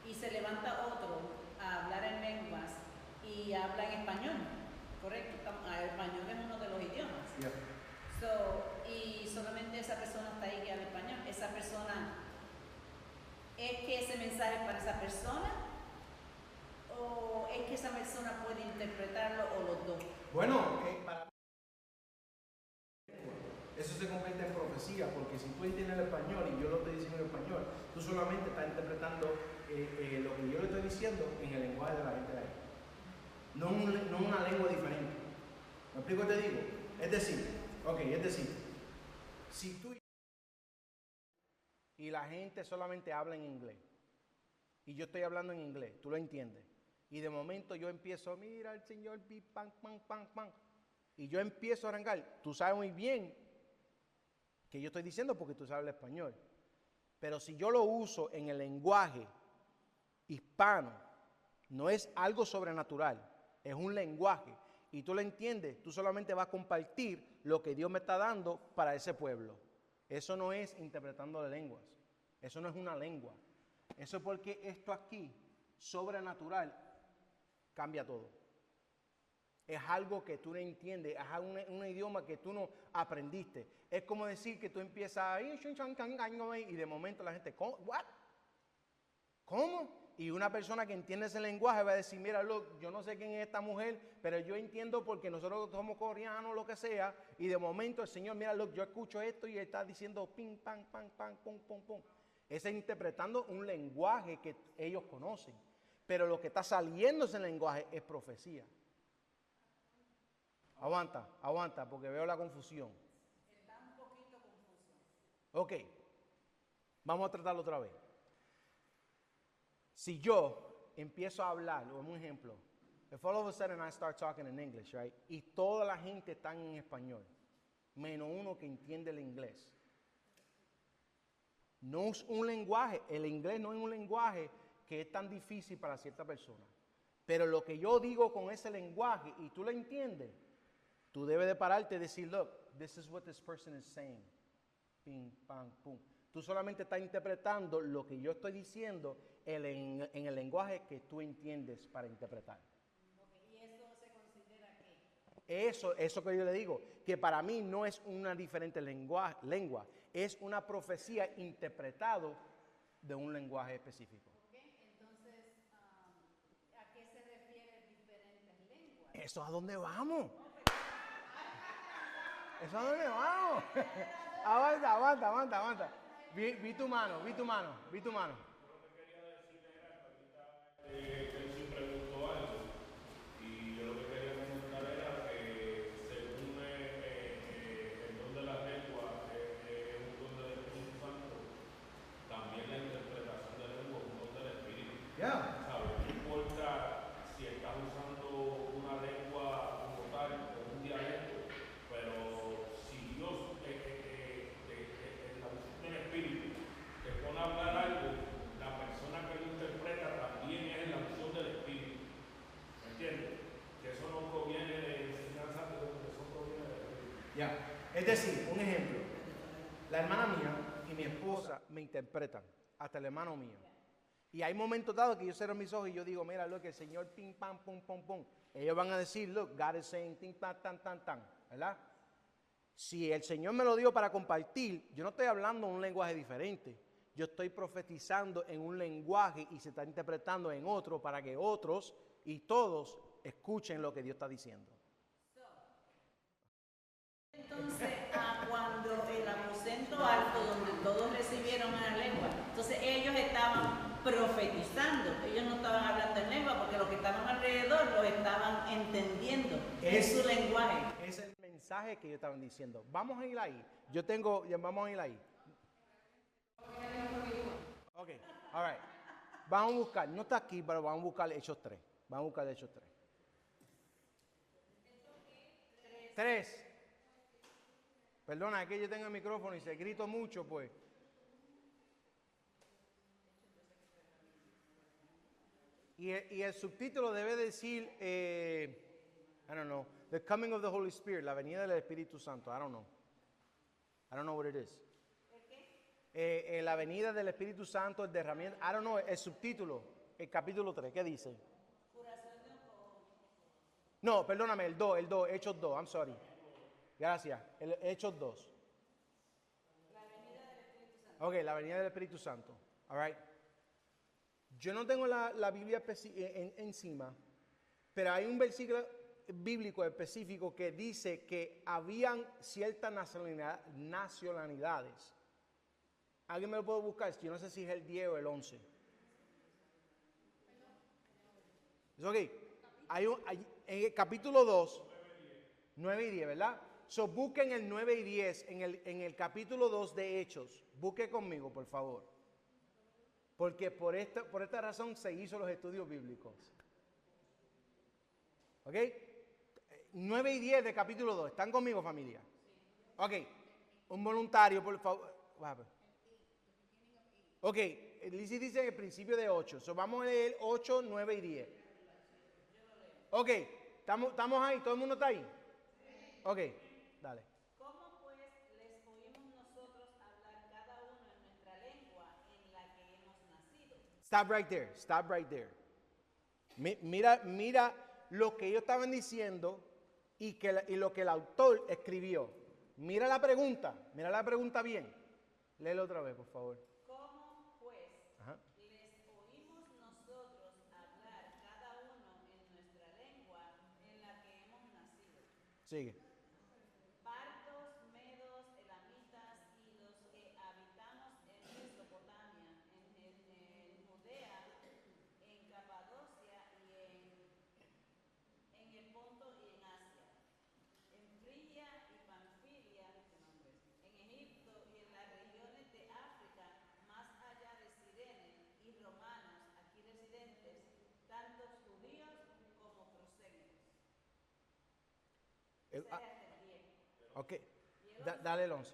y se levanta otro a hablar en lenguas y habla en español, correcto, el español es uno de los idiomas. Yeah. Y solamente esa persona está ahí que habla español. Esa persona, ¿es que ese mensaje es para esa persona? ¿O es que esa persona puede interpretarlo o los dos? Bueno, para mí eso se convierte en profecía, porque si tú entiendes el español y yo lo estoy diciendo en español, tú solamente estás interpretando lo que yo le estoy diciendo en el lenguaje de la gente de ahí. No una lengua diferente. ¿Me explico? Te digo. Es decir, si tú y la gente solamente habla en inglés y yo estoy hablando en inglés, tú lo entiendes, y de momento yo empiezo, mira el Señor, pan, pan, pan, pan, y yo empiezo a arrancar, tú sabes muy bien que yo estoy diciendo porque tú sabes el español, pero si yo lo uso en el lenguaje hispano, no es algo sobrenatural, es un lenguaje, y tú lo entiendes, tú solamente vas a compartir lo que Dios me está dando para ese pueblo. Eso no es interpretando de lenguas. Eso no es una lengua. Eso es porque esto aquí, sobrenatural, cambia todo. Es algo que tú no entiendes, es un idioma que tú no aprendiste. Es como decir que tú empiezas y de momento la gente, ¿what? ¿Cómo? Y una persona que entiende ese lenguaje va a decir, mira, look, yo no sé quién es esta mujer, pero yo entiendo porque nosotros somos coreanos, lo que sea, y de momento el Señor, mira, look, yo escucho esto y él está diciendo ping, pam, pam, pam, pum, pum, pum. Es interpretando un lenguaje que ellos conocen, pero lo que está saliendo de ese lenguaje es profecía. Aguanta, porque veo la confusión. Está un poquito confuso. Ok, vamos a tratarlo otra vez. Si yo empiezo a hablar, o un ejemplo, if all of a sudden I start talking in English, right, y toda la gente está en español, menos uno que entiende el inglés. No es un lenguaje, el inglés no es un lenguaje que es tan difícil para cierta persona. Pero lo que yo digo con ese lenguaje y tú lo entiendes, tú debes de pararte y decir, look, this is what this person is saying. Ping, pam, pum. Tú solamente estás interpretando lo que yo estoy diciendo en el lenguaje que tú entiendes para interpretar. Okay. ¿Y eso se considera qué? Eso que yo le digo, que para mí no es una diferente lengua, es una profecía interpretado de un lenguaje específico. Okay. Entonces, ¿a qué se refiere diferentes lenguas? ¿Eso a dónde vamos? ¿Eso a dónde vamos? Aguanta. Vi tu mano. Yo lo que quería decirle era que ahorita él sí preguntó algo y yo lo que quería comentar era que según el don de la lengua es un don del Espíritu Santo, también la interpretación de lengua es un don del Espíritu. Yeah. ¿Sabes? No importa si estás usando una lengua como tal o un dialecto, pero si Dios en la unción del Espíritu te pone a hablar algo, la persona que lo interpreta también es la unción del Espíritu. ¿Me entiendes? Que eso no proviene de enseñanza de Dios, eso proviene del Espíritu. Ya. Es decir, un ejemplo. La hermana mía y mi esposa me interpretan, hasta el hermano mío. Y hay momentos dados que yo cierro mis ojos y yo digo, mira, lo que el Señor ping, pam, pum, pum, pum. Ellos van a decir, look, God is saying ting, tan, tan, tan, ¿verdad? Si el Señor me lo dio para compartir, yo no estoy hablando un lenguaje diferente. Yo estoy profetizando en un lenguaje y se está interpretando en otro para que otros y todos escuchen lo que Dios está diciendo. Entonces, cuando el aposento alto, donde todos recibieron una lengua, entonces ellos estaban profetizando, ellos no estaban hablando en lengua alrededor los estaban entendiendo en Es- su lenguaje. Es el mensaje que ellos estaban diciendo. Vamos a ir ahí. Vamos a ir ahí. Ok, all right. Vamos a buscar, no está aquí, pero vamos a buscar Hechos 3. Vamos a buscar Hechos 3. 3. Perdona, es que yo tengo el micrófono y se grito mucho, pues. Y el subtítulo debe decir, I don't know, The Coming of the Holy Spirit, la venida del Espíritu Santo. I don't know. I don't know what it is. La venida del Espíritu Santo, el derramamiento. I don't know, el subtítulo, el capítulo 3, ¿qué dice? No, perdóname, el 2, Hechos 2, I'm sorry. Gracias, Hechos 2. Ok, la venida del Espíritu Santo. All right. Yo no tengo la Biblia encima, pero hay un versículo bíblico específico que dice que habían ciertas nacionalidades. ¿Alguien me lo puede buscar? Yo no sé si es el 10 o el 11. ¿Es ok? En el capítulo 2, 9 y 10, ¿verdad? So, busquen el 9 y 10 en el capítulo 2 de Hechos. Busque conmigo, por favor. Porque por esta razón se hizo los estudios bíblicos. ¿Ok? 9 y 10 de capítulo 2. ¿Están conmigo, familia? Ok. Un voluntario, por favor. Ok. Lizzie dice en el principio de 8. So, vamos a leer 8, 9 y 10. Ok. ¿Estamos ahí? ¿Todo el mundo está ahí? Ok. Dale. ¿Cómo pues les oímos nosotros hablar cada uno en nuestra lengua en la que hemos nacido? Stop right there. Stop right there. Mira lo que ellos estaban diciendo y lo que el autor escribió. Mira la pregunta bien. Léelo otra vez, por favor. ¿Cómo pues Ajá. les oímos nosotros hablar cada uno en nuestra lengua en la que hemos nacido? Sigue. Partos, medos, elamitas y los que habitamos en Mesopotamia, en Judea, en Capadocia y en el Ponto y en Asia, en Frigia y Panfilia, en Egipto y en las regiones de África, más allá de Cirene, y romanos, aquí residentes, tantos judíos como prosélitos. Eh, ah, Ese es el 10. ok. Dale el 11.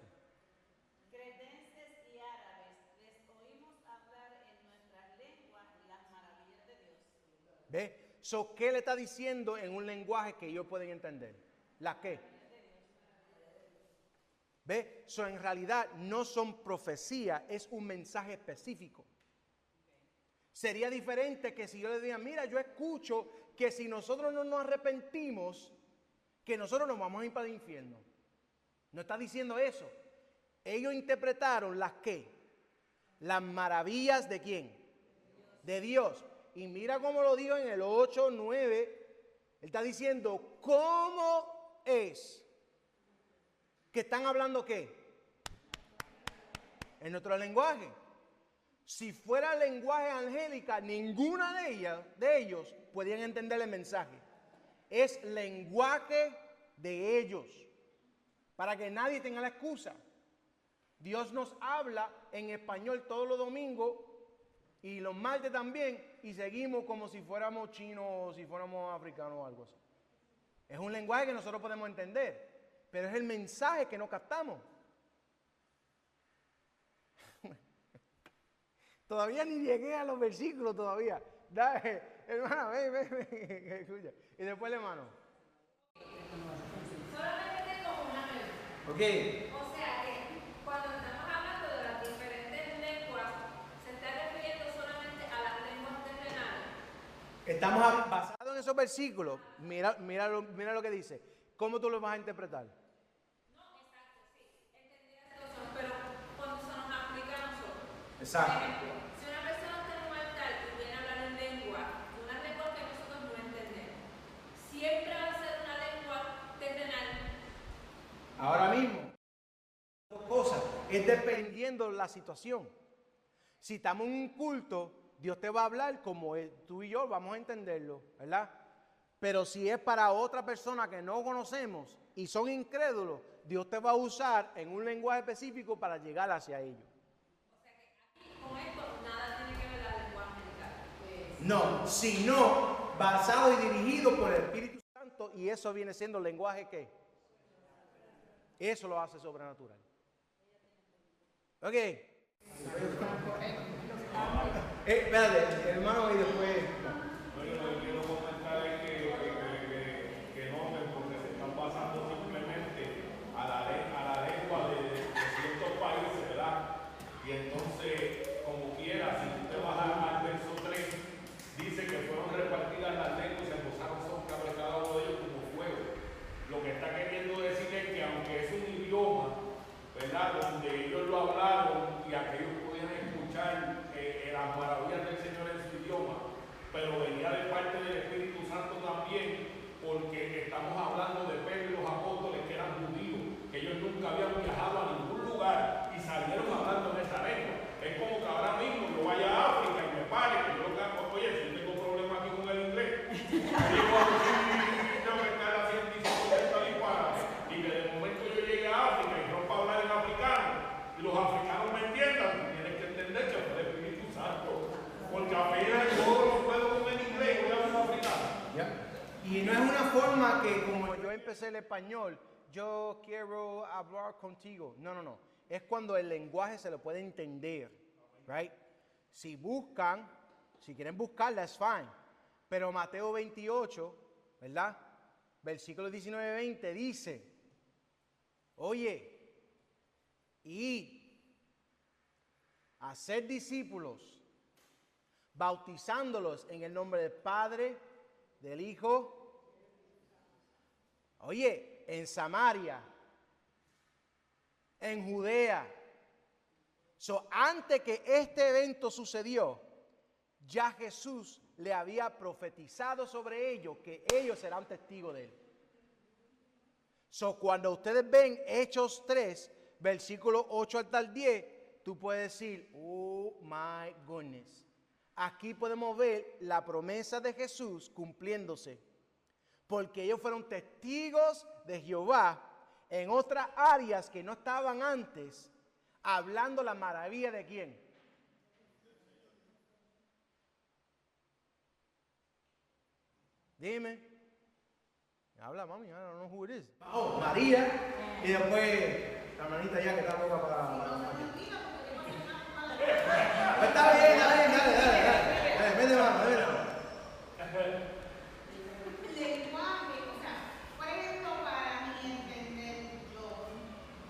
Cretenses y árabes, les oímos hablar en nuestras lenguas las maravillas de Dios. ¿Ve? So, ¿qué le está diciendo en un lenguaje que ellos pueden entender? ¿La qué? ¿Ve? So, en realidad no son profecías, es un mensaje específico. Sería diferente que si yo le diga, mira, yo escucho que si nosotros no nos arrepentimos, que nosotros nos vamos a ir para el infierno. No está diciendo eso. Ellos interpretaron las qué. Las maravillas de quién. De Dios. Y mira cómo lo digo en el 8, 9. Él está diciendo, ¿cómo es que están hablando qué? En nuestro lenguaje. Si fuera lenguaje angélica, ninguna de ellos podían entender el mensaje. Es lenguaje de ellos. Para que nadie tenga la excusa. Dios nos habla en español todos los domingos y los martes también y seguimos como si fuéramos chinos o si fuéramos africanos o algo así. Es un lenguaje que nosotros podemos entender, pero es el mensaje que no captamos. Todavía ni llegué a los versículos todavía. Dale, hermana, ven, escucha. Y después, hermano. Solamente como una vez. Ok. O sea que cuando estamos hablando de las diferentes lenguas, se está refiriendo solamente a las lenguas terrenales. Estamos basados en esos versículos. Mira lo que dice. ¿Cómo tú lo vas a interpretar? No, exacto, sí. Entendí la situación, pero cuando se nos aplica a nosotros. Exacto. Por ejemplo, si una persona está en un altar y viene a hablar en lengua, una lengua que nosotros no entendemos, siempre va a ser una lengua terrenal. Ahora mismo, dos cosas, es dependiendo de la situación. Si estamos en un culto, Dios te va a hablar como tú y yo vamos a entenderlo, ¿verdad? Pero si es para otra persona que no conocemos y son incrédulos, Dios te va a usar en un lenguaje específico para llegar hacia ellos. Con esto nada tiene que ver la lengua angelical. No, sino basado y dirigido por el Espíritu Santo, y eso viene siendo lenguaje ¿qué? Eso lo hace sobrenatural. Ok. Espérate, hermano, y después. Bueno, lo que quiero comentar es que noten porque se están pasando simplemente a la lengua de ciertos países, ¿verdad? Y entonces, como quiera, si usted baja al verso 3, dice que fueron repartidas las lenguas y se empezaron sobre cada uno de ellos como fuego. Lo que está queriendo decir es que aunque es un idioma, ¿verdad? Donde ellos lo hablaron y aquellos podían escuchar las maravillas del Señor en su idioma, pero venía de parte del Espíritu Santo también, porque estamos hablando de Pedro y los apóstoles que eran judíos, que ellos nunca habían viajado a ningún lugar y salieron hablando en esa lengua. Es como que ahora mismo yo vaya a África y me pare, que yo lo que hago, oye, si tengo problemas aquí con el inglés, digo así, tengo que estar haciendo 150 disparates, y que de momento yo llegue a África y rompa a hablar en africano, y los africanos me entiendan, tienes que entender que fue el Espíritu Santo, porque apenas yo no puedo con el inglés, voy a hablar africano. Y no es una forma que como yo empecé el español, yo quiero hablar contigo. No, no, no. Es cuando el lenguaje se lo puede entender, right? Si buscan, si quieren buscar, that's fine. Pero Mateo 28, ¿verdad? Versículo 19-20 dice, oye, id, haced discípulos, bautizándolos en el nombre del Padre, del Hijo. Oye, en Samaria, en Judea. Antes que este evento sucedió, ya Jesús le había profetizado sobre ellos que ellos serán testigos de él. Cuando ustedes ven Hechos 3, versículo 8 hasta el 10, tú puedes decir, oh my goodness. Aquí podemos ver la promesa de Jesús cumpliéndose. Porque ellos fueron testigos de Jehová en otras áreas que no estaban antes, hablando la maravilla de quién. Dime. Habla, mami, I don't know who it is. Oh, María. Y después la hermanita ya que está loca para... Está bien, dale. Vete, mano, vete. Lenguaje, o sea, por ejemplo, para mí entender, yo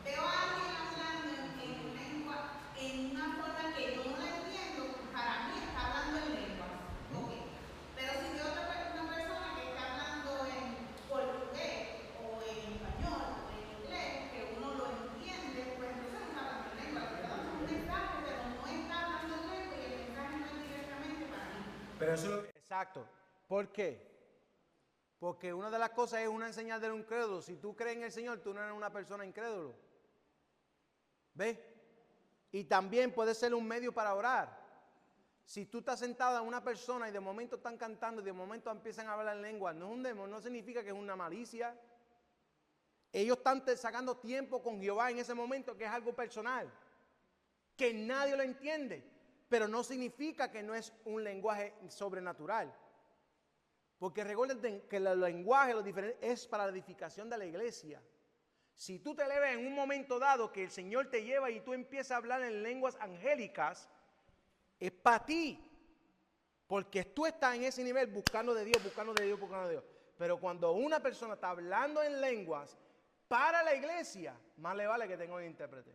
veo a alguien hablando en lengua, en una forma que yo no la entiendo, para mí está hablando en lengua, ok. Pero si veo una persona que está hablando en portugués, o en español, o en inglés, que uno lo entiende, pues entonces no está hablando en lengua, está dando un mensaje, pero no está hablando en lengua y el mensaje no es directamente para mí. Pero eso es lo que... Exacto. ¿Por qué? Porque una de las cosas es una señal de un incrédulo. Si tú crees en el Señor, tú no eres una persona incrédulo. ¿Ves? Y también puede ser un medio para orar. Si tú estás sentado a una persona y de momento están cantando y de momento empiezan a hablar en lengua, no es un demonio, no significa que es una malicia. Ellos están sacando tiempo con Jehová en ese momento, que es algo personal, que nadie lo entiende, pero no significa que no es un lenguaje sobrenatural. Porque recuerden que el lenguaje, lo diferente, es para la edificación de la iglesia. Si tú te leves en un momento dado que el Señor te lleva y tú empiezas a hablar en lenguas angélicas, es para ti. Porque tú estás en ese nivel buscando de Dios, buscando de Dios, buscando de Dios. Pero cuando una persona está hablando en lenguas para la iglesia, más le vale que tenga un intérprete.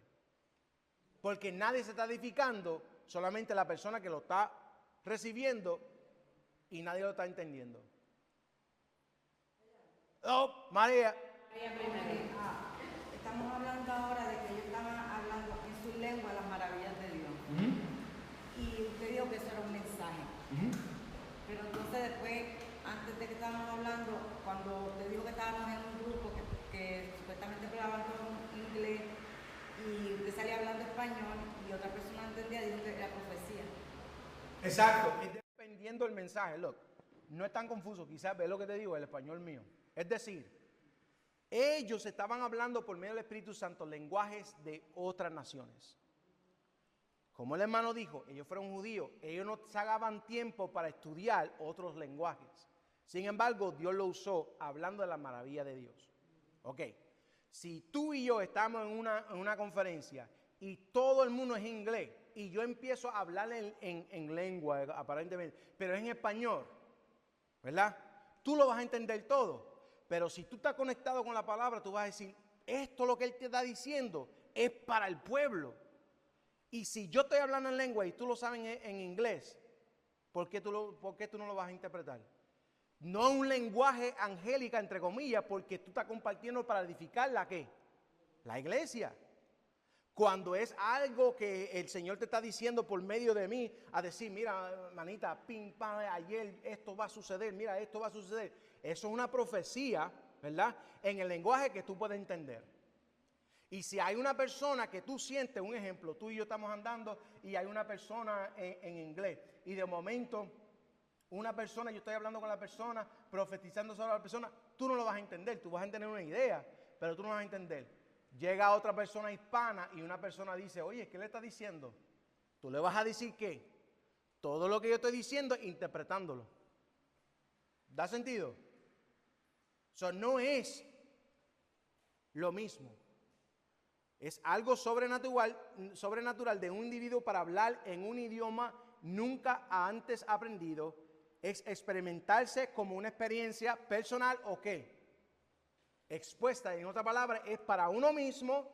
Porque nadie se está edificando, solamente la persona que lo está recibiendo y nadie lo está entendiendo. Oh, María. Estamos hablando ahora de que ellos estaban hablando en su lengua las maravillas de Dios. Y usted dijo que eso era un mensaje. Pero entonces después, antes de que estábamos hablando, cuando usted dijo que estábamos en un grupo que supuestamente hablaban todo inglés y usted salía hablando español y otra persona entendía, dijo que era profecía. Exacto. Es dependiendo del mensaje, look. No es tan confuso, quizás ve lo que te digo, el español mío. Es decir, ellos estaban hablando por medio del Espíritu Santo lenguajes de otras naciones. Como el hermano dijo, ellos fueron judíos, ellos no sacaban tiempo para estudiar otros lenguajes. Sin embargo, Dios lo usó hablando de la maravilla de Dios. Ok, si tú y yo estamos en una conferencia y todo el mundo es inglés y yo empiezo a hablar en lengua aparentemente, pero es en español, ¿verdad? Tú lo vas a entender todo. Pero si tú estás conectado con la palabra, tú vas a decir, esto lo que él te está diciendo es para el pueblo. Y si yo estoy hablando en lengua y tú lo sabes en inglés, ¿por qué tú no lo vas a interpretar? No un lenguaje angélica, entre comillas, porque tú estás compartiendo para edificar ¿la qué? La iglesia. Cuando es algo que el Señor te está diciendo por medio de mí, a decir, mira, manita, pim, pam, ayer esto va a suceder, mira, esto va a suceder. Eso es una profecía, ¿verdad? En el lenguaje que tú puedes entender. Y si hay una persona que tú sientes, un ejemplo, tú y yo estamos andando y hay una persona en inglés y de momento una persona, yo estoy hablando con la persona, profetizando sobre la persona, tú no lo vas a entender, tú vas a tener una idea, pero tú no vas a entender. Llega otra persona hispana y una persona dice, oye, ¿qué le está diciendo? Tú le vas a decir ¿qué? Todo lo que yo estoy diciendo, interpretándolo. ¿Da sentido? Eso no es lo mismo. Es algo sobrenatural de un individuo para hablar en un idioma nunca antes aprendido. Es experimentarse como una experiencia personal o qué. Expuesta, en otra palabra, es para uno mismo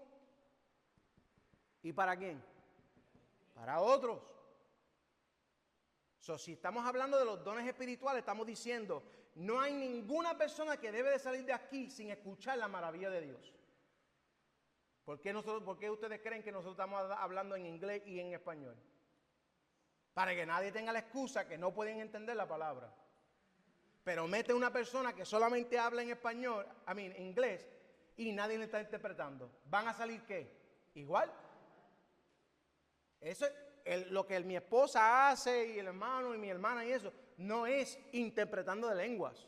y para quién. Para otros. Si estamos hablando de los dones espirituales, estamos diciendo, no hay ninguna persona que debe de salir de aquí sin escuchar la maravilla de Dios. ¿Por qué ustedes creen que nosotros estamos hablando en inglés y en español? Para que nadie tenga la excusa que no pueden entender la palabra. Pero mete una persona que solamente habla en español, inglés, y nadie le está interpretando. ¿Van a salir qué? Igual. Eso es lo que mi esposa hace y el hermano y mi hermana y eso, no es interpretando de lenguas.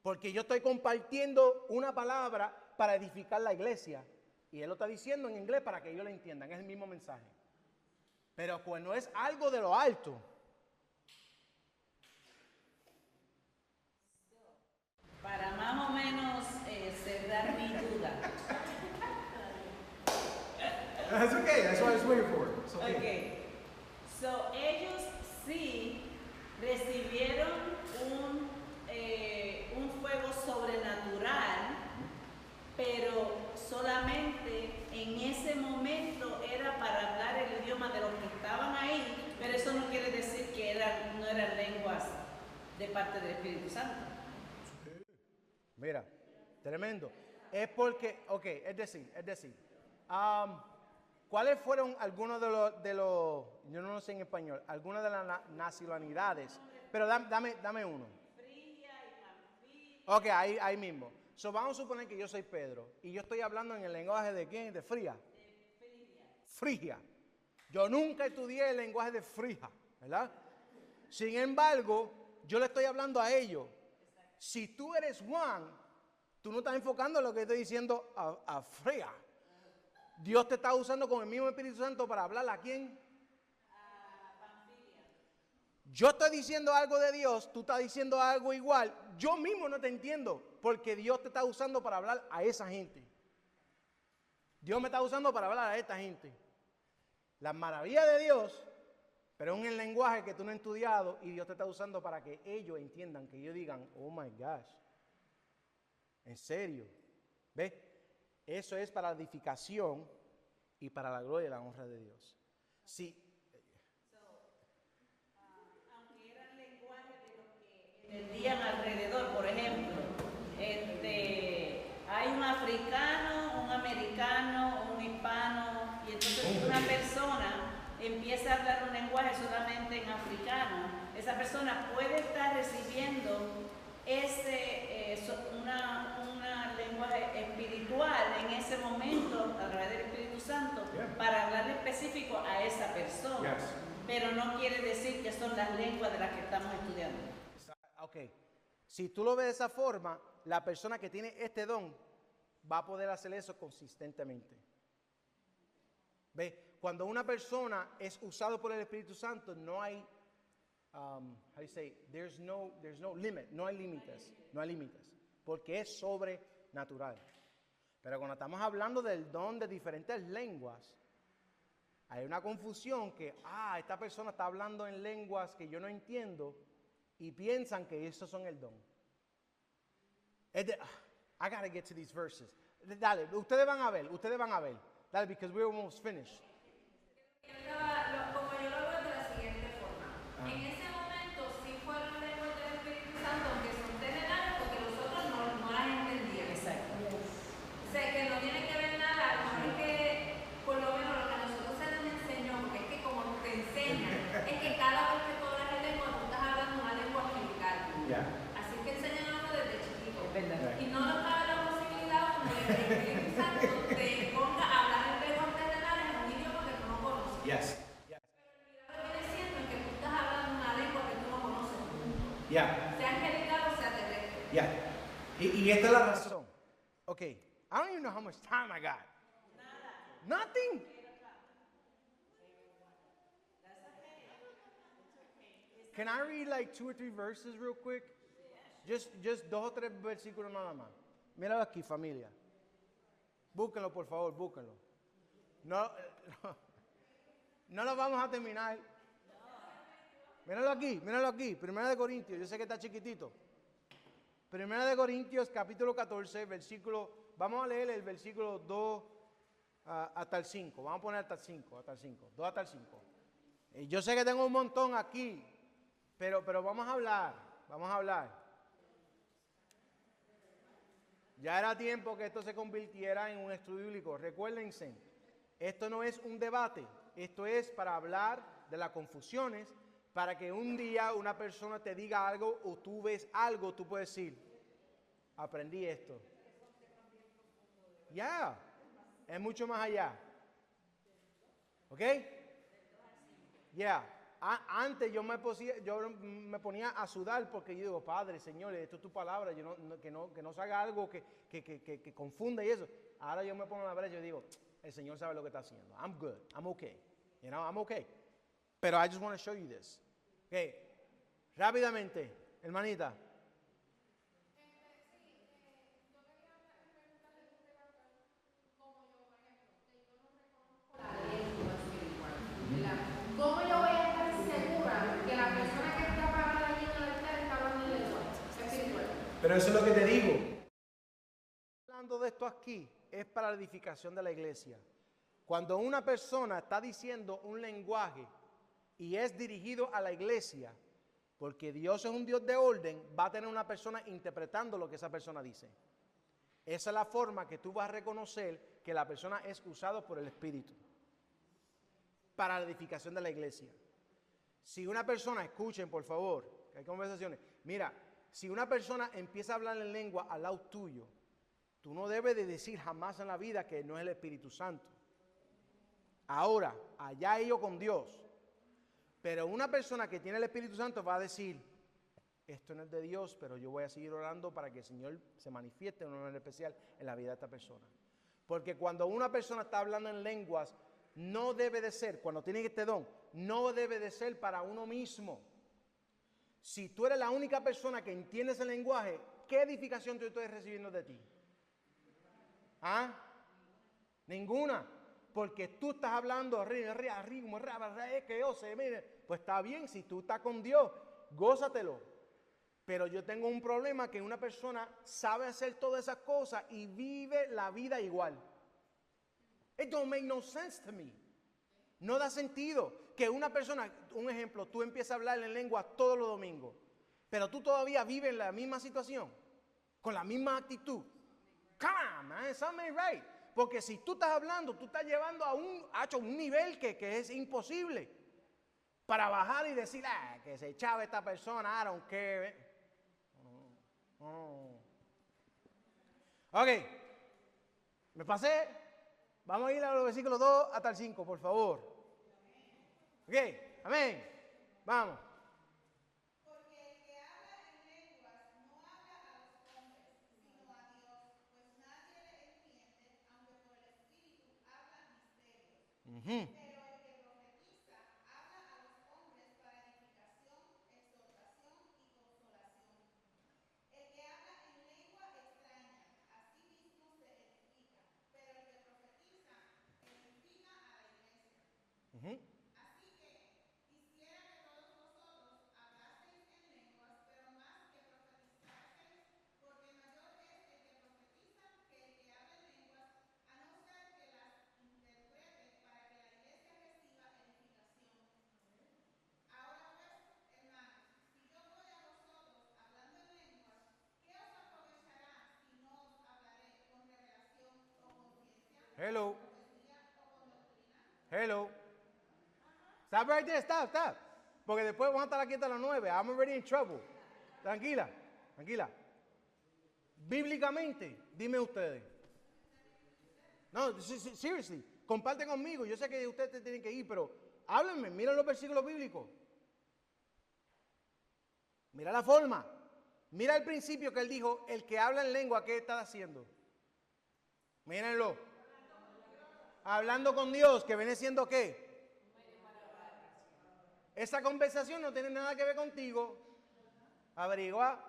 Porque yo estoy compartiendo una palabra para edificar la iglesia. Y él lo está diciendo en inglés para que ellos lo entiendan. Es el mismo mensaje. Pero cuando es algo de lo alto. Para más o menos cerrar mi duda. That's okay, that's what I was waiting for. It's okay. Okay. So, ellos sí recibieron un fuego sobrenatural, pero solamente en ese momento era para hablar el idioma de los que estaban ahí, pero eso no quiere decir que no eran lenguas de parte del Espíritu Santo. Mira, tremendo. Es porque, es decir, ¿cuáles fueron algunos de los, yo no lo sé en español, algunas de las nacionalidades? Pero dame uno. Frigia y Panfilia. Ahí mismo. Vamos a suponer que yo soy Pedro y yo estoy hablando en el lenguaje de ¿quién? De Frigia. Frigia. Yo nunca estudié el lenguaje de Frigia, ¿verdad? Sin embargo, yo le estoy hablando a ellos. Si tú eres Juan, tú no estás enfocando en lo que estoy diciendo a Frigia. Dios te está usando con el mismo Espíritu Santo para hablar a quién. Yo estoy diciendo algo de Dios, tú estás diciendo algo igual. Yo mismo no te entiendo porque Dios te está usando para hablar a esa gente. Dios me está usando para hablar a esta gente. La maravilla de Dios, pero es un lenguaje que tú no has estudiado y Dios te está usando para que ellos entiendan, que ellos digan, oh my gosh, en serio. ¿Ves? Eso es para la edificación y para la gloria y la honra de Dios. Sí. Aunque eran lenguajes de los que entendían alrededor, por ejemplo, hay un africano, un americano, un hispano, y entonces una persona empieza a hablar un lenguaje solamente en africano. Esa persona puede estar recibiendo una lenguaje espiritual en ese momento a través del Espíritu Santo para hablarle específico a esa persona. pero no quiere decir que son las lenguas de las que estamos estudiando. Ok. Si tú lo ves de esa forma, la persona que tiene este don va a poder hacer eso consistentemente. ¿Ve? Cuando una persona es usado por el Espíritu Santo, no hay, how do you say, there's no limit, no hay límites, porque es sobrenatural. Pero cuando estamos hablando del don de diferentes lenguas, hay una confusión que, esta persona está hablando en lenguas que yo no entiendo y piensan que esos son el don. I gotta get to these verses. Dale, ustedes van a ver. Dale, because we're almost finished. Como yo lo veo de la siguiente forma. En ese momento sí fueron lenguas del Espíritu Santo, aunque son generales, porque los otros no las entendían. Exacto. O sea, que no tiene que ver nada, no es que, por lo menos lo que a nosotros se nos enseñó, porque es que como te enseñan, es que cada vez que tú hablas en lengua, tú estás hablando una lengua angelical. Así que enseñan algo desde chiquito. Es verdad. Y no nos cabe la posibilidad como de que el Espíritu Santo te ponga a hablar en lenguas terrenales en un idioma que tú no conoces. Yes. Pero viene siendo que tú estás hablando una lengua que tú no conoces. Yeah. Sea angelical o sea terrestre. Yeah. Y esta es la razón. Okay. I don't even know how much time I got. Nothing. Can I read like 2 or 3 verses real quick? Just 2 o 3 versículos nada más. Míralo aquí, familia. Búsquenlo, por favor, búsquenlo. No lo vamos a terminar. Míralo aquí. 1 de Corintios, yo sé que está chiquitito. 1 de Corintios, capítulo 14, versículo, vamos a leer el versículo 2 hasta el 5. Vamos a poner hasta el 5, 2 hasta el 5. Yo sé que tengo un montón aquí, pero vamos a hablar. Ya era tiempo que esto se convirtiera en un estudio bíblico. Recuérdense, esto no es un debate, esto es para hablar de las confusiones, para que un día una persona te diga algo o tú ves algo, tú puedes decir, aprendí esto. Ya, es mucho más allá. ¿Ok? Ya. Antes yo me ponía a sudar porque yo digo, Padre, Señor, esto es tu palabra, que no se haga algo que confunda y eso. Ahora yo me pongo en la brecha y digo, el Señor sabe lo que está haciendo. I'm good, I'm okay. I'm okay. Pero I just want to show you this. Okay. Rápidamente, hermanita. ¿Cómo yo voy a estar segura que la persona que está parada allí en el altar está hablando en lengua espiritual? Pero eso es lo que te digo. Hablando de esto aquí, es para la edificación de la iglesia. Cuando una persona está diciendo un lenguaje y es dirigido a la iglesia, porque Dios es un Dios de orden, va a tener una persona interpretando lo que esa persona dice. Esa es la forma que tú vas a reconocer que la persona es usada por el Espíritu para la edificación de la iglesia. Si una persona, escuchen por favor, que hay conversaciones, mira, si una persona empieza a hablar en lengua al lado tuyo, tú no debes de decir jamás en la vida que no es el Espíritu Santo. Ahora, allá ellos con Dios. Pero una persona que tiene el Espíritu Santo va a decir, esto no es de Dios, pero yo voy a seguir orando para que el Señor se manifieste de una manera especial en la vida de esta persona. Porque cuando una persona está hablando en lenguas, no debe de ser, cuando tiene este don, no debe de ser para uno mismo. Si tú eres la única persona que entiende ese lenguaje, ¿qué edificación tú estás recibiendo de ti? ¿Ah? Ninguna. Porque tú estás hablando, pues está bien, si tú estás con Dios, gózatelo. Pero yo tengo un problema que una persona sabe hacer todas esas cosas y vive la vida igual. It don't make no sense to me. No da sentido que una persona, un ejemplo, tú empiezas a hablar en lengua todos los domingos, pero tú todavía vives en la misma situación, con la misma actitud. Come on, man, something ain't right. Porque si tú estás hablando, tú estás llevando a un nivel que es imposible. Para bajar y decir, que se echaba esta persona, I don't care. Ok, me pasé. Vamos a ir a los versículos 2 hasta el 5, por favor. Ok. Amén. Vamos. Porque el que habla en lenguas no habla a los hombres, sino a Dios, pues nadie le entiende, aunque por el Espíritu habla misterios. Ujú. Pero el que profetiza habla a los hombres para edificación, exhortación y consolación. El que habla en lengua extraña, a sí mismo se edifica, pero el que profetiza edifica a la iglesia. Ujú. Así que quisiera que todos vosotros hablaseis en lenguas, pero más que profetizaseis, porque mayor es el que profetiza que el que habla en lenguas, a no ser que las interprete para que la iglesia reciba edificación. Ahora pues, hermanos, si yo voy a vosotros hablando en lenguas, ¿qué os aprovechará si no os hablaré con revelación o con ciencia, Hello. con profecía o con doctrina? Hello. Stop right there, stop. Porque después vamos a estar aquí hasta las 9. I'm already in trouble. Tranquila. Bíblicamente, dime ustedes. No, seriously. Comparte conmigo. Yo sé que ustedes tienen que ir, pero háblenme. Mira los versículos bíblicos. Mira la forma. Mira el principio que él dijo, el que habla en lengua, ¿qué está haciendo? Mírenlo. Hablando con Dios, que viene siendo ¿qué? Esa conversación no tiene nada que ver contigo. Averigua.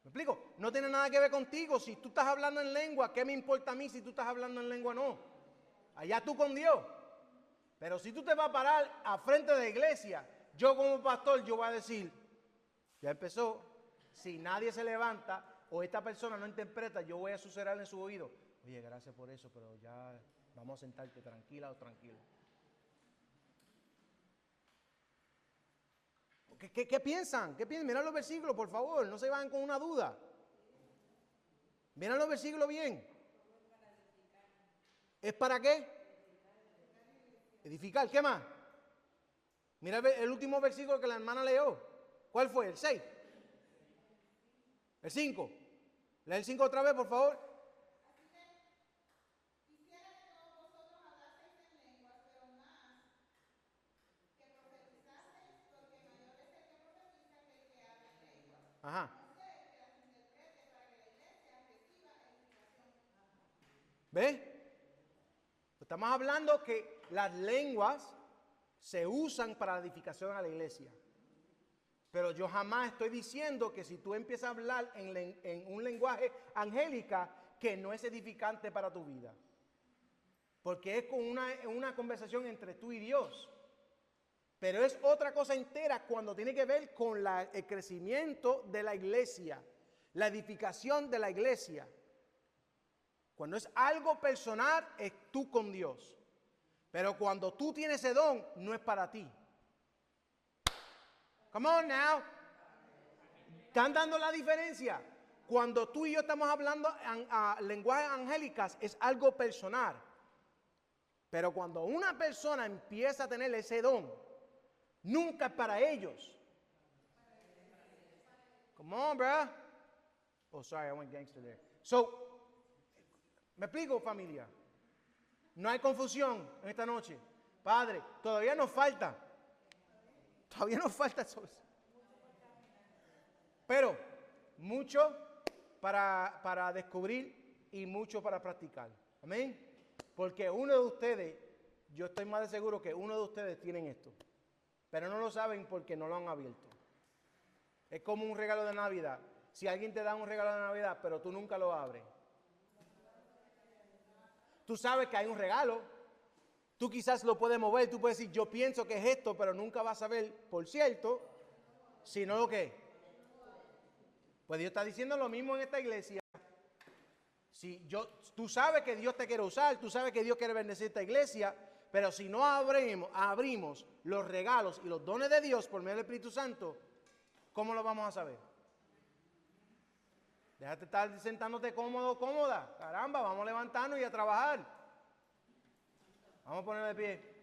¿Me explico? No tiene nada que ver contigo. Si tú estás hablando en lengua, ¿qué me importa a mí si tú estás hablando en lengua o no? Allá tú con Dios. Pero si tú te vas a parar a frente de la iglesia, yo como pastor, yo voy a decir, ya empezó. Si nadie se levanta o esta persona no interpreta, yo voy a susurrarle en su oído. Oye, gracias por eso, pero ya vamos a sentarte tranquila o tranquilo. ¿Qué piensan? Miren los versículos, por favor, no se vayan con una duda. Miren los versículos bien. ¿Es para qué? Edificar. ¿Qué más? Mira el último versículo que la hermana leyó. ¿Cuál fue? ¿El 6? ¿El 5? Lee el 5 otra vez, por favor. Quisiera que todos vosotros hablaseis en lenguas, pero más que profetizaseis, porque mayor es el que profetiza que el que habla en lenguas. Ajá. No sé que las interprete para que la iglesia reciba edificación. ¿Ves? Estamos hablando que las lenguas se usan para la edificación a la iglesia. Pero yo jamás estoy diciendo que si tú empiezas a hablar en un lenguaje angélica, que no es edificante para tu vida. Porque es con una conversación entre tú y Dios. Pero es otra cosa entera cuando tiene que ver con el crecimiento de la iglesia, la edificación de la iglesia. Cuando es algo personal, es tú con Dios. Pero cuando tú tienes ese don, no es para ti. Come on now. ¿Están dando la diferencia? Cuando tú y yo estamos hablando en lenguajes angélicas, es algo personal. Pero cuando una persona empieza a tener ese don, nunca es para ellos. Come on, bro. Oh, sorry, I went gangster there. So, ¿me explico, familia? No hay confusión en esta noche. Padre, todavía nos falta. Eso. Pero mucho para descubrir y mucho para practicar. Amén. Porque uno de ustedes, yo estoy más de seguro que uno de ustedes tienen esto. Pero no lo saben porque no lo han abierto. Es como un regalo de Navidad. Si alguien te da un regalo de Navidad, pero tú nunca lo abres. Tú sabes que hay un regalo. Tú quizás lo puedes mover, tú puedes decir, yo pienso que es esto, pero nunca vas a ver, por cierto, sino lo que. Pues Dios está diciendo lo mismo en esta iglesia. Tú sabes que Dios te quiere usar, tú sabes que Dios quiere bendecir esta iglesia, pero si no abrimos los regalos y los dones de Dios por medio del Espíritu Santo, ¿cómo lo vamos a saber? Déjate estar sentándote cómodo, cómoda. Caramba, vamos a levantarnos y a trabajar. Vamos a poner de pie.